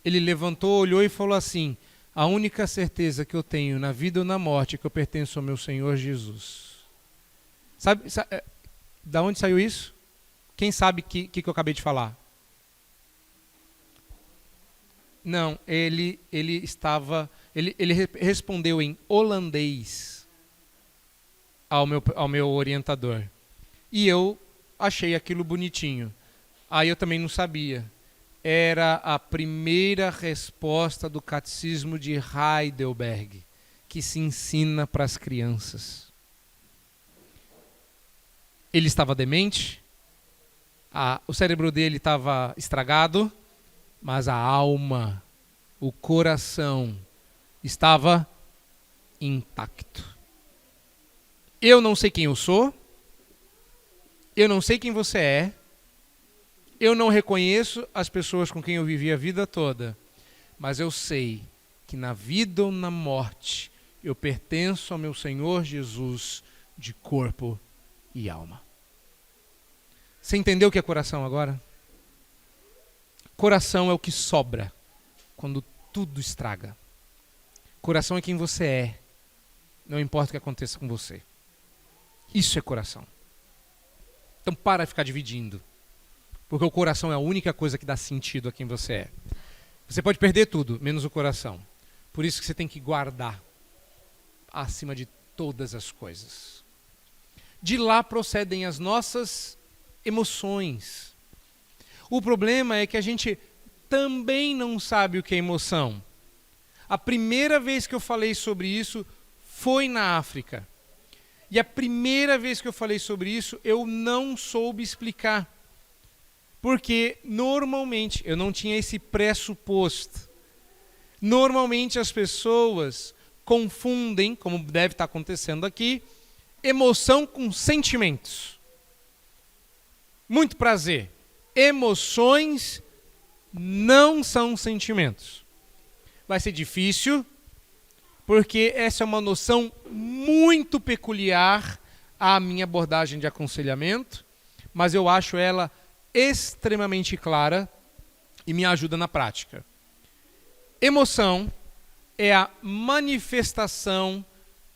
Ele levantou, olhou e falou assim, a única certeza que eu tenho na vida ou na morte é que eu pertenço ao meu Senhor Jesus. Sabe da onde saiu isso? Quem sabe que eu acabei de falar? Não, ele respondeu em holandês ao meu orientador. E eu achei aquilo bonitinho. Aí eu também não sabia. Era a primeira resposta do Catecismo de Heidelberg, que se ensina para as crianças. Ele estava demente, o cérebro dele estava estragado, mas a alma, o coração, estava intacto. Eu não sei quem eu sou, eu não sei quem você é, eu não reconheço as pessoas com quem eu vivi a vida toda, mas eu sei que na vida ou na morte eu pertenço ao meu Senhor Jesus de corpo e alma. Você entendeu o que é coração agora? Coração é o que sobra quando tudo estraga. Coração é quem você é, não importa o que aconteça com você. Isso é coração. Então para de ficar dividindo. Porque o coração é a única coisa que dá sentido a quem você é. Você pode perder tudo, menos o coração. Por isso que você tem que guardar acima de todas as coisas. De lá procedem as nossas emoções. O problema é que a gente também não sabe o que é emoção. A primeira vez que eu falei sobre isso foi na África. E a primeira vez que eu falei sobre isso, eu não soube explicar. Porque, normalmente, eu não tinha esse pressuposto. Normalmente as pessoas confundem, como deve estar acontecendo aqui, emoção com sentimentos. Muito prazer. Emoções não são sentimentos. Vai ser difícil, porque essa é uma noção muito peculiar à minha abordagem de aconselhamento, mas eu acho ela extremamente clara e me ajuda na prática. Emoção é a manifestação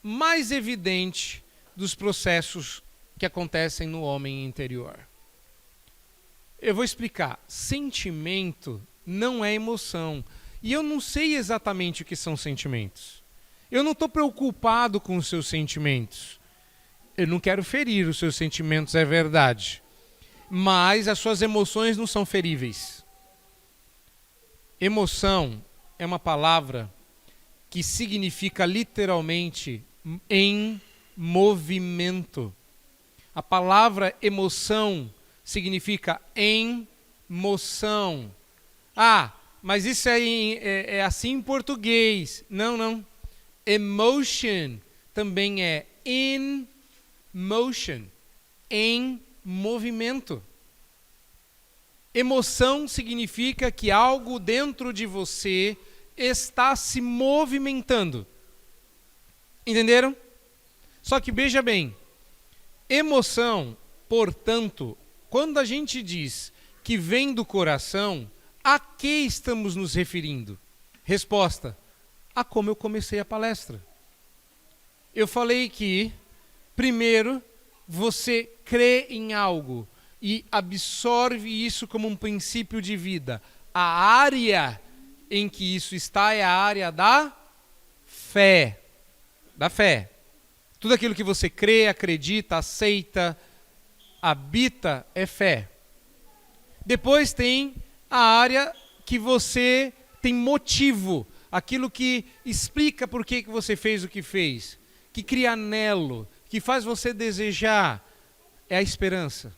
mais evidente dos processos que acontecem no homem interior. Eu vou explicar. Sentimento não é emoção. E eu não sei exatamente o que são sentimentos. Eu não estou preocupado com os seus sentimentos. Eu não quero ferir os seus sentimentos, é verdade. Mas as suas emoções não são feríveis. Emoção é uma palavra que significa literalmente em movimento. A palavra emoção significa em moção. Ah, mas isso é assim em português. Não. Emotion também é in motion, em movimento. Emoção significa que algo dentro de você está se movimentando. Entenderam? Só que veja bem, emoção, portanto, quando a gente diz que vem do coração, a que estamos nos referindo? Resposta: a como eu comecei a palestra. Eu falei que, primeiro, você crê em algo e absorve isso como um princípio de vida. A área em que isso está é a área da fé. Da fé. Tudo aquilo que você crê, acredita, aceita, habita é fé. Depois tem a área que você tem motivo, aquilo que explica por que você fez o que fez, que cria anelo, que faz você desejar, é a esperança.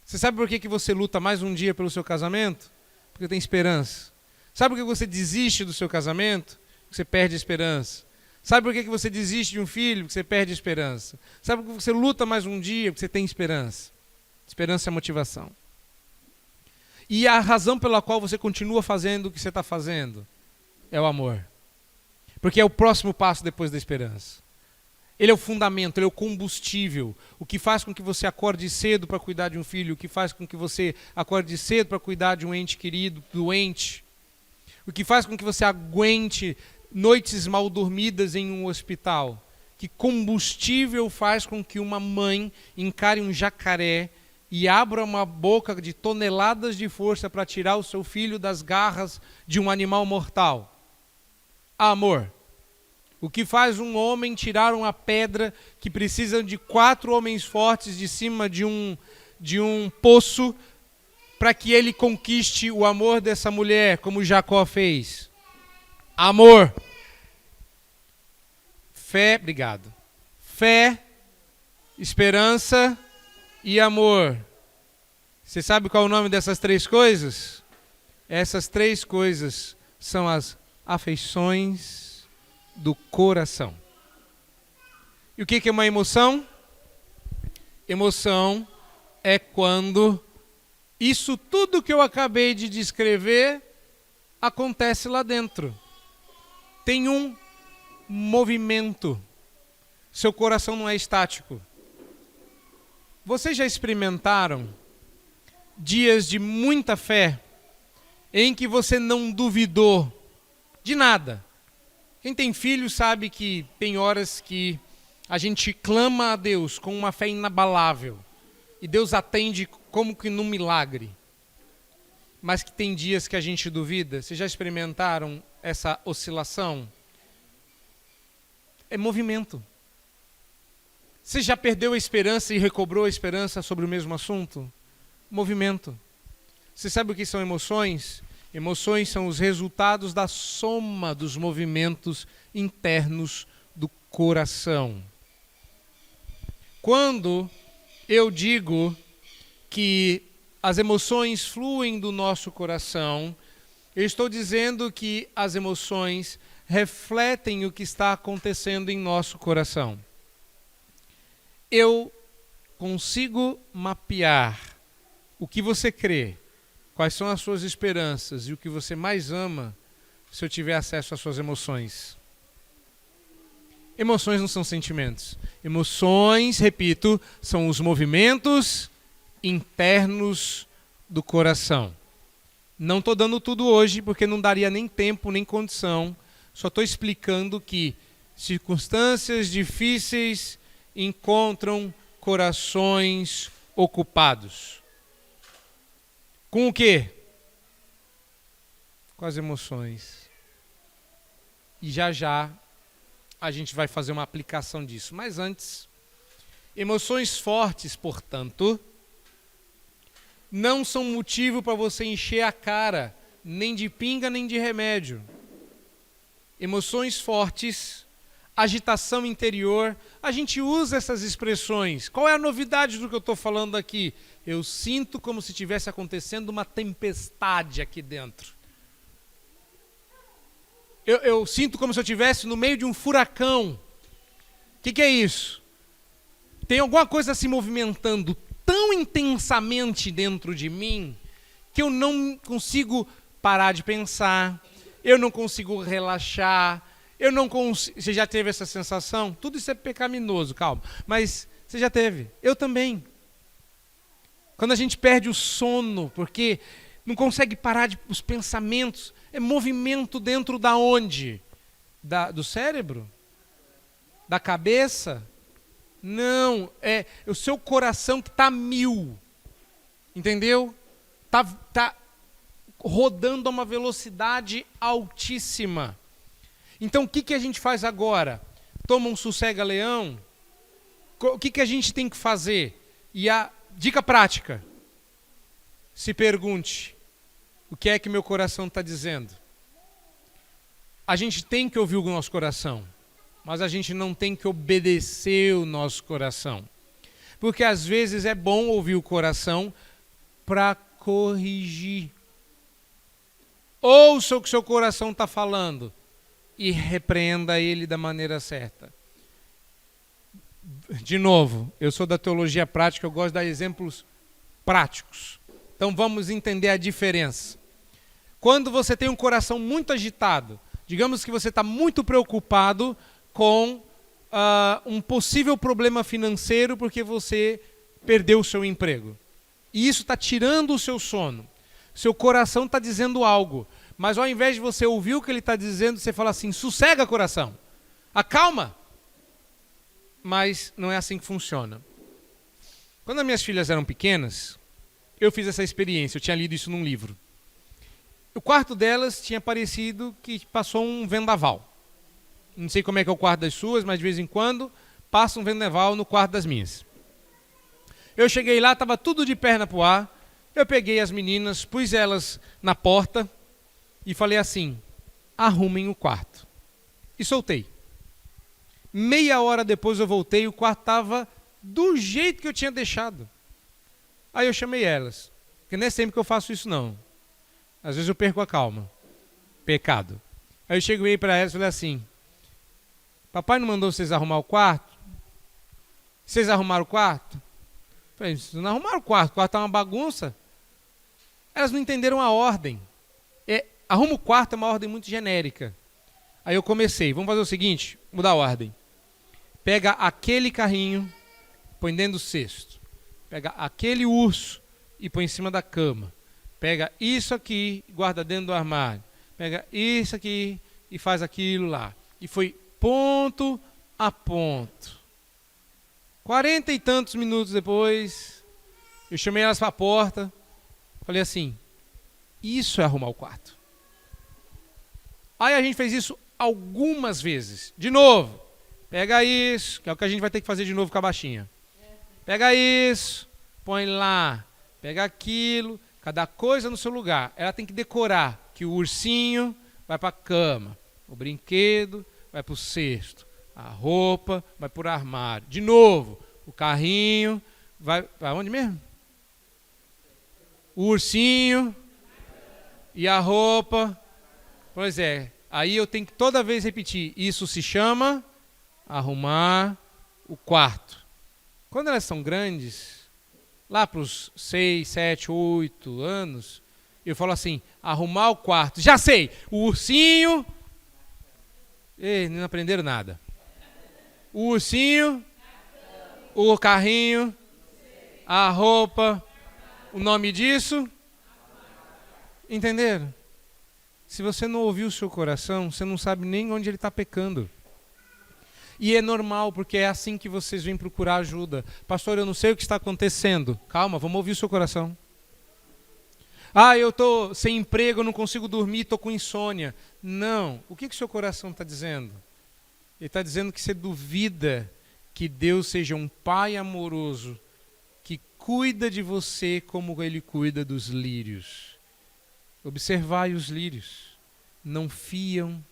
Você sabe por que você luta mais um dia pelo seu casamento? Porque tem esperança. Sabe por que você desiste do seu casamento? Porque você perde a esperança. Sabe por que você desiste de um filho? Porque você perde a esperança. Sabe por que você luta mais um dia? Porque você tem esperança. Esperança é motivação. E a razão pela qual você continua fazendo o que você está fazendo é o amor. Porque é o próximo passo depois da esperança. Ele é o fundamento, ele é o combustível. O que faz com que você acorde cedo para cuidar de um filho, o que faz com que você acorde cedo para cuidar de um ente querido, doente. O que faz com que você aguente noites mal dormidas em um hospital. Que combustível faz com que uma mãe encare um jacaré e abra uma boca de toneladas de força para tirar o seu filho das garras de um animal mortal? Amor. O que faz um homem tirar uma pedra que precisa de 4 homens fortes de cima de um poço para que ele conquiste o amor dessa mulher, como Jacó fez? Amor. Fé, obrigado. Fé, esperança e amor. Você sabe qual é o nome dessas 3 coisas? Essas 3 coisas são as afeições do coração. E o que é uma emoção? Emoção é quando isso tudo que eu acabei de descrever acontece lá dentro. Tem um movimento. Seu coração não é estático. Vocês já experimentaram dias de muita fé em que você não duvidou de nada? Quem tem filho sabe que tem horas que a gente clama a Deus com uma fé inabalável e Deus atende como que num milagre. Mas que tem dias que a gente duvida. Vocês já experimentaram essa oscilação? É movimento. Você já perdeu a esperança e recobrou a esperança sobre o mesmo assunto? Movimento. Você sabe o que são emoções? Emoções são os resultados da soma dos movimentos internos do coração. Quando eu digo que as emoções fluem do nosso coração, eu estou dizendo que as emoções refletem o que está acontecendo em nosso coração. Eu consigo mapear o que você crê, quais são as suas esperanças e o que você mais ama, se eu tiver acesso às suas emoções. Emoções não são sentimentos. Emoções, repito, são os movimentos internos do coração. Não estou dando tudo hoje, porque não daria nem tempo, nem condição. Só estou explicando que circunstâncias difíceis encontram corações ocupados. Com o quê? Com as emoções. E já a gente vai fazer uma aplicação disso. Mas antes, emoções fortes, portanto, não são motivo para você encher a cara, nem de pinga, nem de remédio. Emoções fortes, agitação interior, a gente usa essas expressões. Qual é a novidade do que eu estou falando aqui? Eu sinto como se estivesse acontecendo uma tempestade aqui dentro. Eu sinto como se eu estivesse no meio de um furacão. O que é isso? Tem alguma coisa se movimentando tão intensamente dentro de mim que eu não consigo parar de pensar, eu não consigo relaxar, eu não consigo... Você já teve essa sensação? Tudo isso é pecaminoso, calma. Mas você já teve. Eu também. Quando a gente perde o sono, porque não consegue parar os pensamentos, é movimento dentro da onde? Do cérebro? Da cabeça? Não, é o seu coração que está 1000. Entendeu? rodando a uma velocidade altíssima. Então o que a gente faz agora? Toma um sossega-leão? O que a gente tem que fazer? E a dica prática: se pergunte, o que é que meu coração está dizendo? A gente tem que ouvir o nosso coração, mas a gente não tem que obedecer o nosso coração. Porque às vezes é bom ouvir o coração para corrigir. Ouça o que seu coração está falando e repreenda ele da maneira certa. De novo, eu sou da teologia prática, eu gosto de dar exemplos práticos. Então vamos entender a diferença. Quando você tem um coração muito agitado, digamos que você está muito preocupado com um possível problema financeiro porque você perdeu o seu emprego. E isso está tirando o seu sono. Seu coração está dizendo algo. Mas ao invés de você ouvir o que ele está dizendo, você fala assim: sossega, coração, acalma. Mas não é assim que funciona. Quando as minhas filhas eram pequenas, eu fiz essa experiência, eu tinha lido isso num livro. O quarto delas tinha parecido que passou um vendaval. Não sei como é que é o quarto das suas, mas de vez em quando passa um vendaval no quarto das minhas. Eu cheguei lá, estava tudo de perna para o ar. Eu peguei as meninas, pus elas na porta e falei assim: arrumem o quarto. E soltei. Meia hora depois eu voltei e o quarto estava do jeito que eu tinha deixado. Aí eu chamei elas, porque não é sempre que eu faço isso não. Às vezes eu perco a calma. Pecado. Aí eu cheguei para elas e falei assim: papai não mandou vocês arrumar o quarto? Vocês arrumaram o quarto? Eu falei: vocês não arrumaram o quarto está uma bagunça. Elas não entenderam a ordem. Arruma o quarto é uma ordem muito genérica. Aí eu comecei, vamos fazer o seguinte, mudar a ordem. Pega aquele carrinho, põe dentro do cesto. Pega aquele urso e põe em cima da cama. Pega isso aqui e guarda dentro do armário. Pega isso aqui e faz aquilo lá. E foi ponto a ponto. 40 e tantos minutos depois, eu chamei elas para a porta. Falei assim: isso é arrumar o quarto. Aí a gente fez isso algumas vezes. De novo, pega isso, que é o que a gente vai ter que fazer de novo com a baixinha. Pega isso, põe lá. Pega aquilo, cada coisa no seu lugar. Ela tem que decorar que o ursinho vai para a cama, o brinquedo vai para o cesto, a roupa vai para o armário. De novo, o carrinho vai para onde mesmo? O ursinho e a roupa. Pois é, aí eu tenho que toda vez repetir: isso se chama arrumar o quarto. Quando elas são grandes, lá para os 6, 7, 8 anos, eu falo assim: arrumar o quarto. Já sei, o ursinho. Ei, não aprenderam nada. O ursinho, o carrinho, a roupa, o nome disso. Entenderam? Se você não ouviu o seu coração, você não sabe nem onde ele está pecando. E é normal, porque é assim que vocês vêm procurar ajuda. Pastor, eu não sei o que está acontecendo. Calma, vamos ouvir o seu coração. Ah, eu estou sem emprego, eu não consigo dormir, estou com insônia. Não. O que o seu coração está dizendo? Ele está dizendo que você duvida que Deus seja um pai amoroso que cuida de você como Ele cuida dos lírios. Observai os lírios. Não fiam,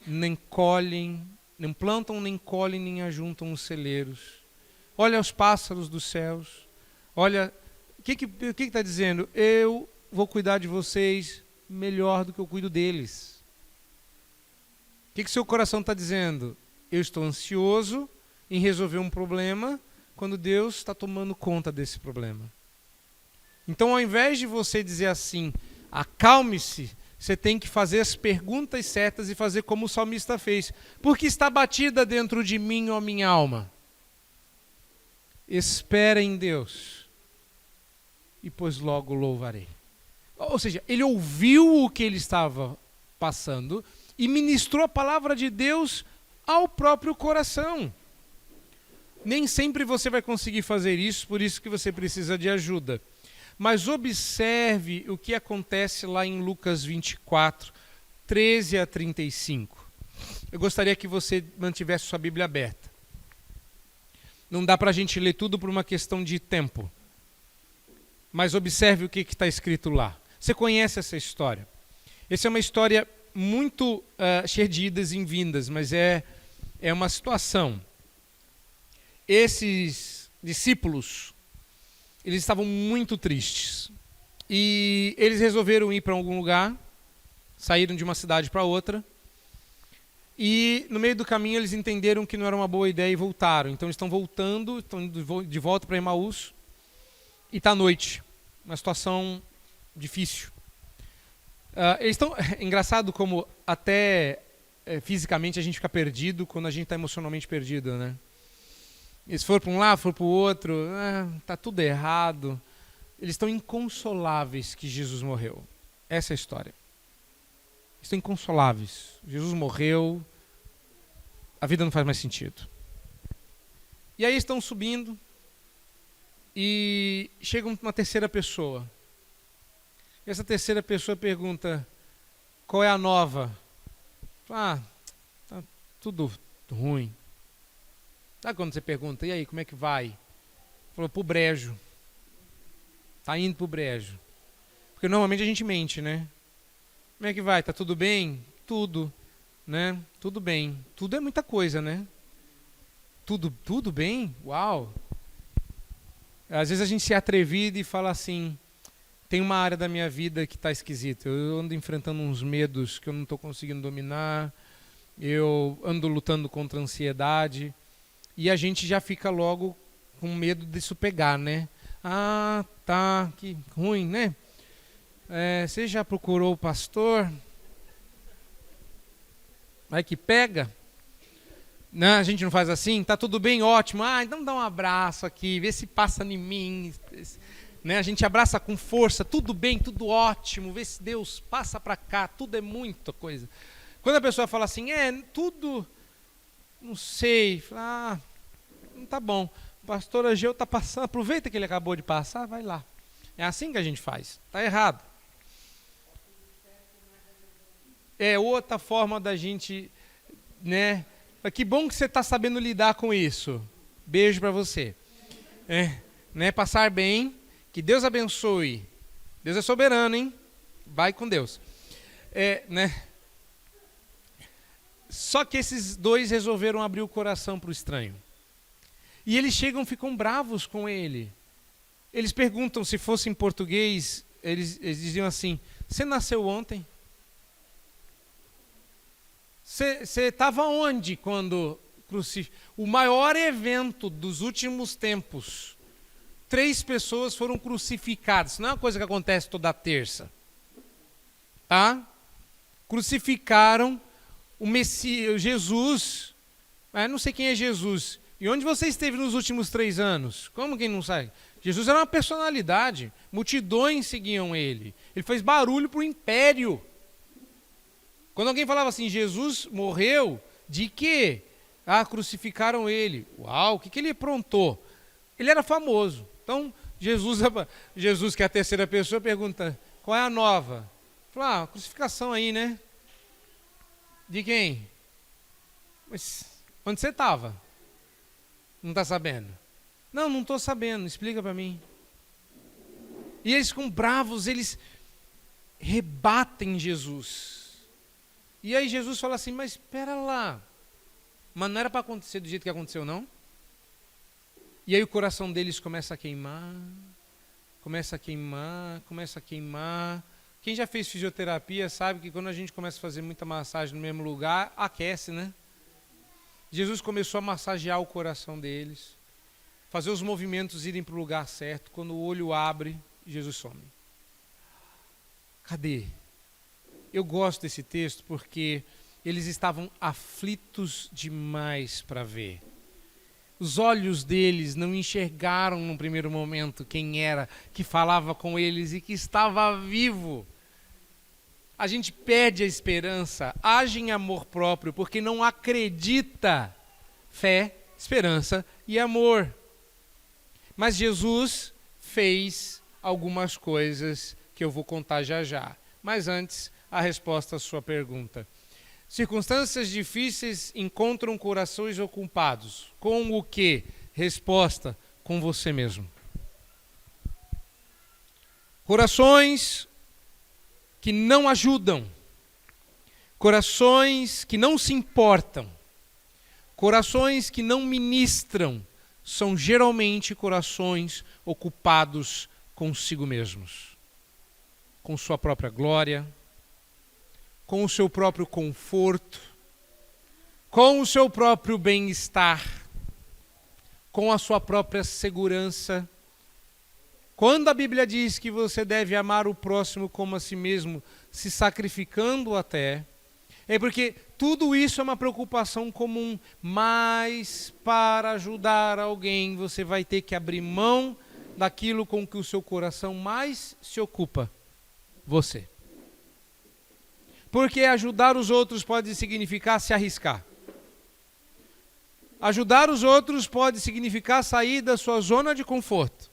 nem colhem, nem plantam, nem colhem, nem ajuntam os celeiros. Olha os pássaros dos céus. Olha, o que está dizendo? Eu vou cuidar de vocês melhor do que eu cuido deles. O que seu coração está dizendo? Eu estou ansioso em resolver um problema quando Deus está tomando conta desse problema. Então, ao invés de você dizer assim: acalme-se, você tem que fazer as perguntas certas e fazer como o salmista fez. Porque está batida dentro de mim, ó minha alma. Espera em Deus, e pois logo louvarei. Ou seja, ele ouviu o que ele estava passando e ministrou a palavra de Deus ao próprio coração. Nem sempre você vai conseguir fazer isso, por isso que você precisa de ajuda. Mas observe o que acontece lá em Lucas 24, 13 a 35. Eu gostaria que você mantivesse sua Bíblia aberta. Não dá para a gente ler tudo por uma questão de tempo. Mas observe o que está escrito lá. Você conhece essa história. Essa é uma história muito cheia de idas e vindas, mas é uma situação. Esses discípulos, eles estavam muito tristes. E eles resolveram ir para algum lugar, saíram de uma cidade para outra. E no meio do caminho eles entenderam que não era uma boa ideia e voltaram. Então eles estão voltando, estão indo de volta para Emaús. E está à noite. Uma situação difícil. Eles estão. É engraçado como até fisicamente a gente fica perdido quando a gente está emocionalmente perdido, né? Eles foram para um lado, foram para o outro, está tudo errado. Eles estão inconsoláveis que Jesus morreu. Essa é a história. Estão inconsoláveis. Jesus morreu, a vida não faz mais sentido. E aí estão subindo e chega uma terceira pessoa. E essa terceira pessoa pergunta, qual é a nova? Tá tudo ruim. Sabe quando você pergunta, e aí, como é que vai? Falou, pro brejo. Tá indo pro brejo. Porque normalmente a gente mente, né? Como é que vai? Tá tudo bem? Tudo, né? Tudo bem. Tudo é muita coisa, né? Tudo bem? Uau! Às vezes a gente se atrevida e fala assim, tem uma área da minha vida que está esquisita. Eu ando enfrentando uns medos que eu não estou conseguindo dominar. Eu ando lutando contra a ansiedade. E a gente já fica logo com medo disso pegar, né? Ah, tá, que ruim, né? Você já procurou o pastor? Vai que pega. Não, a gente não faz assim? Tá tudo bem, ótimo. Então dá um abraço aqui, vê se passa em mim. Né? A gente abraça com força, tudo bem, tudo ótimo. Vê se Deus passa para cá, tudo é muita coisa. Quando a pessoa fala assim, tudo, não sei. Não tá bom. O pastor Ageu tá passando, aproveita que ele acabou de passar, vai lá. É assim que a gente faz. Tá errado. É outra forma da gente, né? Que bom que você está sabendo lidar com isso. Beijo para você. Né? Passar bem. Que Deus abençoe. Deus é soberano, hein? Vai com Deus. Né? Só que esses dois resolveram abrir o coração para o estranho. E eles chegam, ficam bravos com ele. Eles perguntam, se fosse em português, eles diziam assim, você nasceu ontem? Você estava onde quando o maior evento dos últimos tempos, 3 pessoas foram crucificadas. Não é uma coisa que acontece toda terça. Tá? Crucificaram o Messias, Jesus. Não sei quem é Jesus. E onde você esteve nos últimos 3 anos? Como quem não sabe? Jesus era uma personalidade. Multidões seguiam ele. Ele fez barulho para o império. Quando alguém falava assim, Jesus morreu, de quê? Crucificaram ele. Uau, o que ele aprontou? Ele era famoso. Então, Jesus, que é a terceira pessoa, pergunta, qual é a nova? Fala, crucificação aí, né? De quem? Mas onde você estava? Não está sabendo? Não estou sabendo, explica para mim. E eles ficam bravos, eles rebatem Jesus. E aí Jesus fala assim, mas espera lá, mas não era para acontecer do jeito que aconteceu, não? E aí o coração deles começa a queimar. Quem já fez fisioterapia sabe que quando a gente começa a fazer muita massagem no mesmo lugar, aquece, né? Jesus começou a massagear o coração deles, fazer os movimentos irem para o lugar certo. Quando o olho abre, Jesus some. Cadê? Eu gosto desse texto porque eles estavam aflitos demais para ver. Os olhos deles não enxergaram no primeiro momento quem era que falava com eles e que estava vivo. A gente perde a esperança, age em amor próprio, porque não acredita. Fé, esperança e amor. Mas Jesus fez algumas coisas que eu vou contar já já. Mas antes, a resposta à sua pergunta. Circunstâncias difíceis encontram corações ocupados. Com o quê? Resposta: com você mesmo. Corações que não ajudam. Corações que não se importam. Corações que não ministram. São geralmente corações ocupados consigo mesmos. Com sua própria glória, com o seu próprio conforto, com o seu próprio bem-estar, com a sua própria segurança. Quando a Bíblia diz que você deve amar o próximo como a si mesmo, se sacrificando até, é porque tudo isso é uma preocupação comum, mas para ajudar alguém você vai ter que abrir mão daquilo com que o seu coração mais se ocupa, você. Porque ajudar os outros pode significar se arriscar. Ajudar os outros pode significar sair da sua zona de conforto.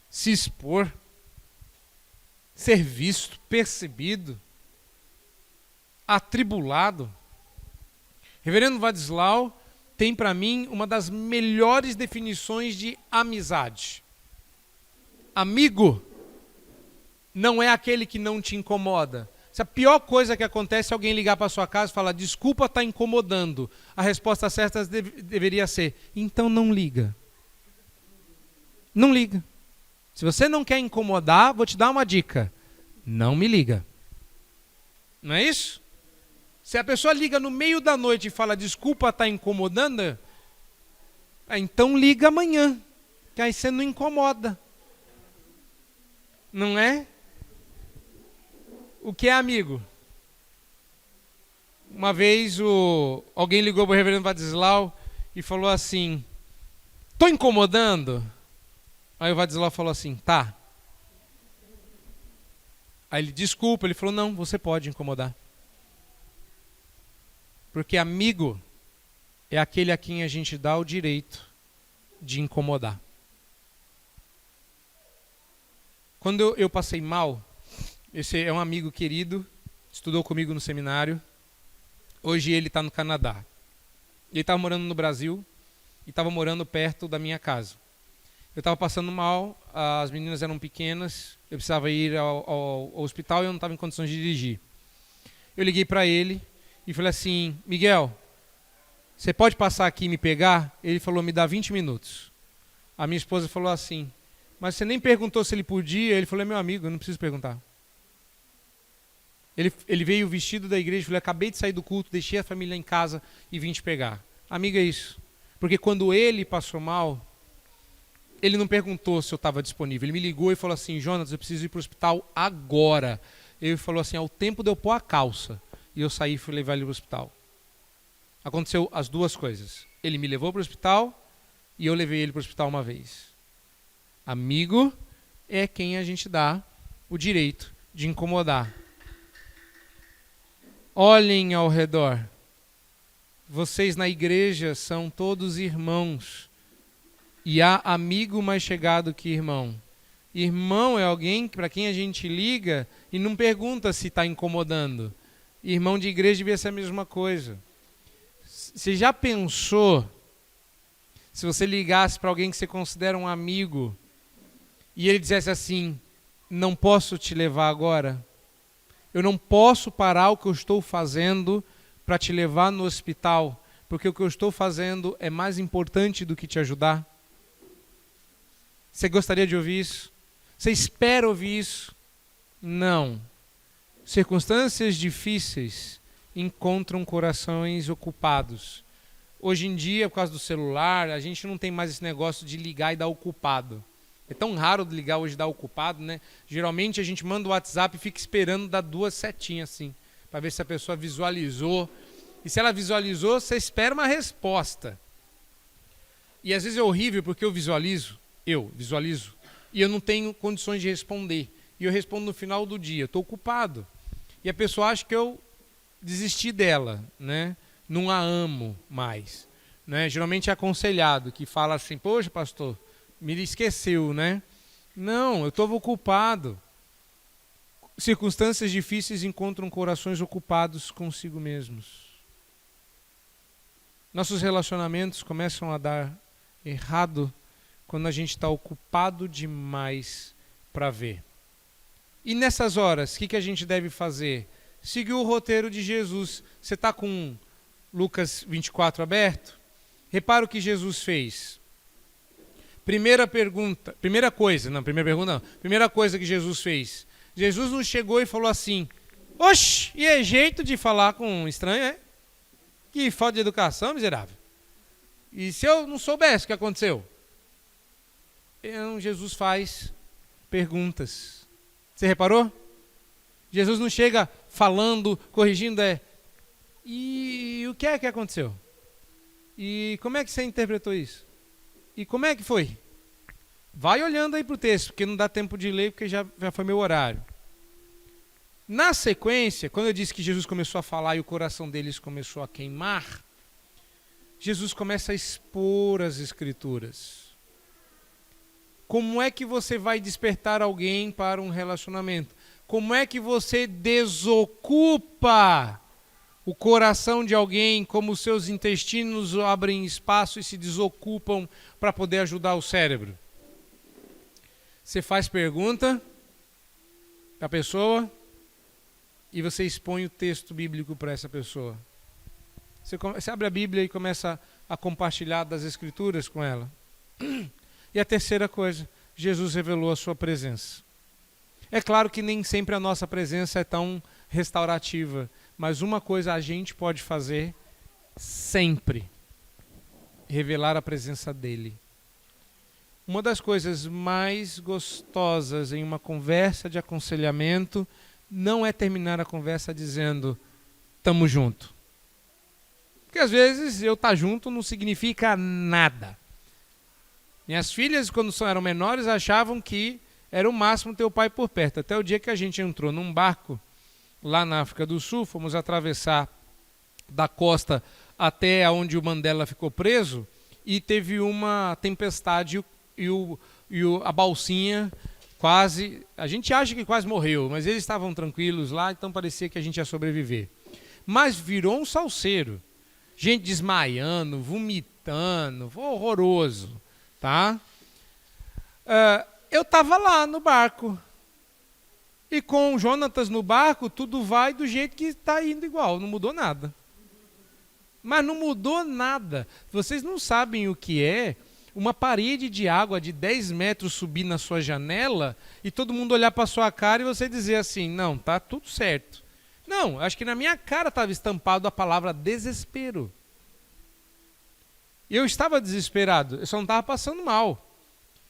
Se expor. Ser visto, percebido. Atribulado. Reverendo Vadislau tem para mim uma das melhores definições de amizade. Amigo não é aquele que não te incomoda. Se a pior coisa que acontece é alguém ligar para sua casa e falar: desculpa, está incomodando. A resposta certa deveria ser: então não liga. Não liga. Se você não quer incomodar, vou te dar uma dica: não me liga. Não é isso? Se a pessoa liga no meio da noite e fala: desculpa, está incomodando, então liga amanhã, que aí você não incomoda. Não é? O que é amigo? Uma vez alguém ligou para o reverendo Vadislau e falou assim: estou incomodando? Aí o Vadislau falou assim: tá. Aí ele: desculpa. Ele falou: não, você pode incomodar. Porque amigo é aquele a quem a gente dá o direito de incomodar. Quando eu passei mal, esse é um amigo querido, estudou comigo no seminário. Hoje ele está no Canadá. Ele estava morando no Brasil e estava morando perto da minha casa. Eu estava passando mal, as meninas eram pequenas, eu precisava ir ao hospital e eu não estava em condições de dirigir. Eu liguei para ele e falei assim: Miguel, você pode passar aqui e me pegar? Ele falou: me dá 20 minutos. A minha esposa falou assim: mas você nem perguntou se ele podia? Ele falou: é meu amigo, eu não preciso perguntar. Ele veio vestido da igreja, falou: acabei de sair do culto, deixei a família em casa e vim te pegar. Amigo, é isso. Porque quando ele passou mal, ele não perguntou se eu estava disponível. Ele me ligou e falou assim: Jonas, eu preciso ir para o hospital agora. Ele falou assim: ao tempo de eu pôr a calça. E eu saí e fui levar ele para o hospital. Aconteceu as duas coisas. Ele me levou para o hospital e eu levei ele para o hospital uma vez. Amigo é quem a gente dá o direito de incomodar. Olhem ao redor. Vocês na igreja são todos irmãos. E há amigo mais chegado que irmão. Irmão é alguém para quem a gente liga e não pergunta se está incomodando. Irmão de igreja devia ser a mesma coisa. Você já pensou se você ligasse para alguém que você considera um amigo e ele dissesse assim: não posso te levar agora? Eu não posso parar o que eu estou fazendo para te levar no hospital, porque o que eu estou fazendo é mais importante do que te ajudar? Você gostaria de ouvir isso? Você espera ouvir isso? Não. Circunstâncias difíceis encontram corações ocupados. Hoje em dia, por causa do celular, a gente não tem mais esse negócio de ligar e dar ocupado. É tão raro de ligar hoje e dar ocupado, né? Geralmente a gente manda o WhatsApp e fica esperando dar 2 setinhas assim, para ver se a pessoa visualizou. E se ela visualizou, você espera uma resposta. E às vezes é horrível porque eu visualizo, e eu não tenho condições de responder. E eu respondo no final do dia, estou ocupado. E a pessoa acha que eu desisti dela, né? Não a amo mais. Né? Geralmente é aconselhado, que fala assim: poxa, pastor, me esqueceu, né? Não, eu estava ocupado. Circunstâncias difíceis encontram corações ocupados consigo mesmos. Nossos relacionamentos começam a dar errado quando a gente está ocupado demais para ver. E nessas horas, o que a gente deve fazer? Seguir o roteiro de Jesus. Você está com Lucas 24 aberto? Repara o que Jesus fez. Primeira coisa que Jesus fez. Jesus não chegou e falou assim: oxe, e é jeito de falar com um estranho, é? Que falta de educação, miserável. E se eu não soubesse o que aconteceu? Jesus faz perguntas. Você reparou? Jesus não chega falando, corrigindo, e o que é que aconteceu? E como é que você interpretou isso? E como é que foi? Vai olhando aí para o texto, porque não dá tempo de ler, porque já foi meu horário. Na sequência, quando eu disse que Jesus começou a falar e o coração deles começou a queimar, Jesus começa a expor as Escrituras. Como é que você vai despertar alguém para um relacionamento? Como é que você desocupa o coração de alguém, como os seus intestinos abrem espaço e se desocupam para poder ajudar o cérebro? Você faz pergunta para a pessoa e você expõe o texto bíblico para essa pessoa. Você abre a Bíblia e começa a compartilhar das Escrituras com ela. E a terceira coisa, Jesus revelou a sua presença. É claro que nem sempre a nossa presença é tão restaurativa, mas uma coisa a gente pode fazer sempre: revelar a presença dele. Uma das coisas mais gostosas em uma conversa de aconselhamento não é terminar a conversa dizendo "tamo junto". Porque às vezes eu estar junto não significa nada. Minhas filhas, quando eram menores, achavam que era o máximo ter o pai por perto. Até o dia que a gente entrou num barco lá na África do Sul, fomos atravessar da costa até onde o Mandela ficou preso, e teve uma tempestade e a balsinha quase, a gente acha que quase morreu, mas eles estavam tranquilos lá, então parecia que a gente ia sobreviver. Mas virou um salseiro, gente desmaiando, vomitando, foi horroroso, tá? Eu estava lá no barco, e com o Jonatas no barco, tudo vai do jeito que está indo igual, não mudou nada. Mas não mudou nada. Vocês não sabem o que é uma parede de água de 10 metros subir na sua janela e todo mundo olhar para a sua cara e você dizer assim: não, tá tudo certo. Não, acho que na minha cara estava estampado a palavra desespero. Eu estava desesperado, eu só não estava passando mal.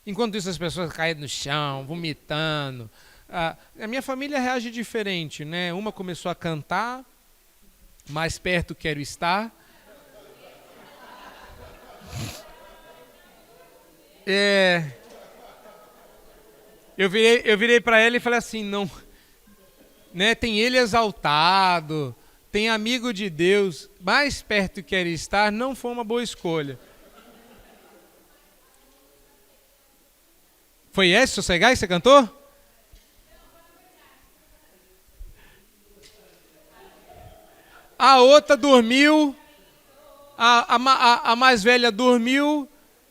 Enquanto isso, as pessoas caíram no chão, vomitando. A minha família reage diferente, né? Uma começou a cantar, mais perto quero estar. Eu virei para ela e falei assim: não, né? Tem ele exaltado, tem amigo de Deus, mais perto quero estar, não foi uma boa escolha. Foi esse, Sossegai, que você cantou? A outra dormiu, a mais velha dormiu,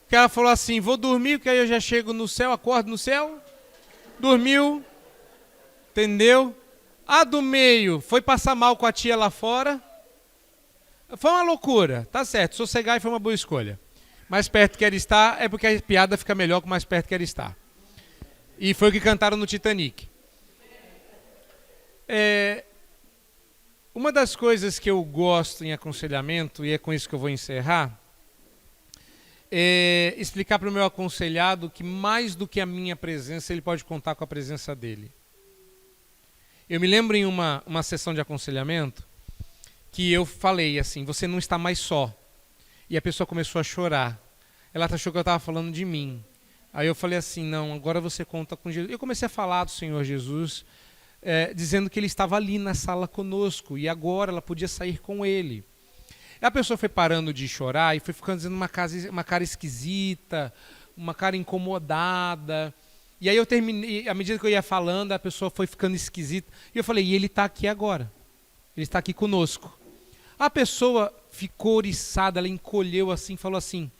que ela falou assim: vou dormir, porque aí eu já chego no céu, acordo no céu. Dormiu, entendeu? A do meio foi passar mal com a tia lá fora. Foi uma loucura, tá certo, Sossegai foi uma boa escolha. Mais perto quer estar, é porque a piada fica melhor com mais perto quer estar. E foi o que cantaram no Titanic. Uma das coisas que eu gosto em aconselhamento, e é com isso que eu vou encerrar, é explicar para o meu aconselhado que mais do que a minha presença, ele pode contar com a presença dele. Eu me lembro em uma sessão de aconselhamento que eu falei assim: você não está mais só. E a pessoa começou a chorar. Ela achou que eu estava falando de mim. Aí eu falei assim: não, agora você conta com Jesus. Eu comecei a falar do Senhor Jesus, dizendo que ele estava ali na sala conosco e agora ela podia sair com ele. A pessoa foi parando de chorar e foi ficando dizendo uma cara esquisita, uma cara incomodada. E aí eu terminei, à medida que eu ia falando, a pessoa foi ficando esquisita. E eu falei, e ele está aqui agora. Ele está aqui conosco. A pessoa ficou oriçada, ela encolheu assim, falou assim,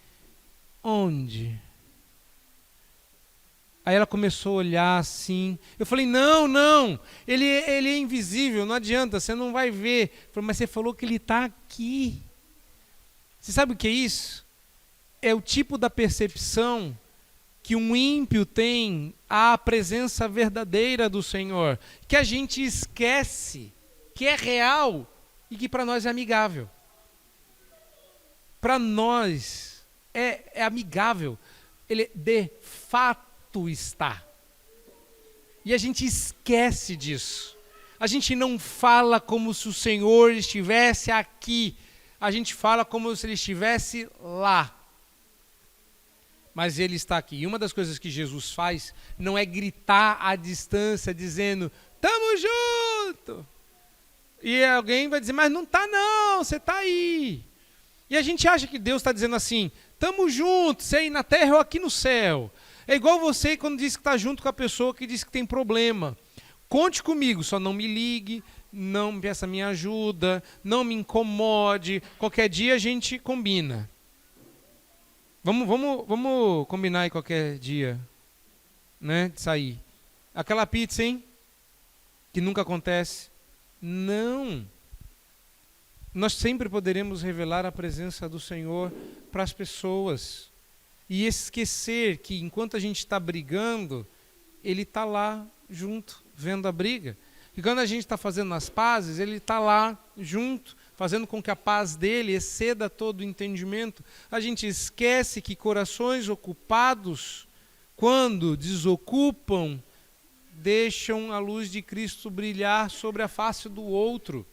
onde? Aí ela começou a olhar assim. Eu falei, não, ele é invisível, não adianta, você não vai ver. Eu falei, mas você falou que ele está aqui. Você sabe o que é isso? É o tipo da percepção que um ímpio tem à presença verdadeira do Senhor, que a gente esquece, que é real e que para nós é amigável. Para nós é amigável, ele de fato está. E a gente esquece disso. A gente não fala como se o Senhor estivesse aqui, a gente fala como se ele estivesse lá. Mas ele está aqui. E uma das coisas que Jesus faz não é gritar à distância dizendo, tamo junto. E alguém vai dizer, mas não está não, você está aí. E a gente acha que Deus está dizendo assim, tamo junto, você aí na terra ou aqui no céu. É igual você quando diz que está junto com a pessoa que diz que tem problema. Conte comigo, só não me ligue, não me peça minha ajuda, não me incomode. Qualquer dia a gente combina. Vamos combinar aí qualquer dia, né, de sair. Aquela pizza, hein, que nunca acontece. Não. Nós sempre poderemos revelar a presença do Senhor para as pessoas. E esquecer que enquanto a gente está brigando, Ele está lá junto, vendo a briga. E quando a gente está fazendo as pazes, Ele está lá junto, fazendo com que a paz dele exceda todo o entendimento. A gente esquece que corações ocupados, quando desocupam, deixam a luz de Cristo brilhar sobre a face do outro.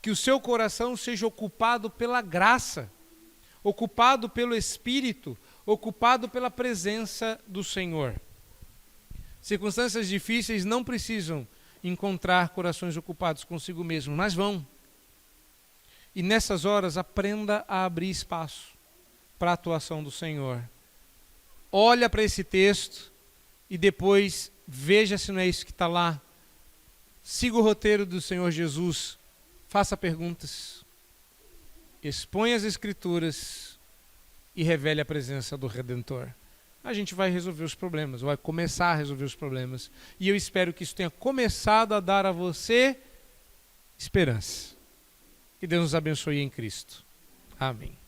Que o seu coração seja ocupado pela graça, ocupado pelo Espírito, ocupado pela presença do Senhor. Circunstâncias difíceis não precisam encontrar corações ocupados consigo mesmo, mas vão. E nessas horas, aprenda a abrir espaço para a atuação do Senhor. Olha para esse texto e depois veja se não é isso que está lá. Siga o roteiro do Senhor Jesus. Faça perguntas. Exponha as Escrituras e revele a presença do Redentor. A gente vai resolver os problemas, vai começar a resolver os problemas. E eu espero que isso tenha começado a dar a você esperança. Que Deus nos abençoe em Cristo. Amém.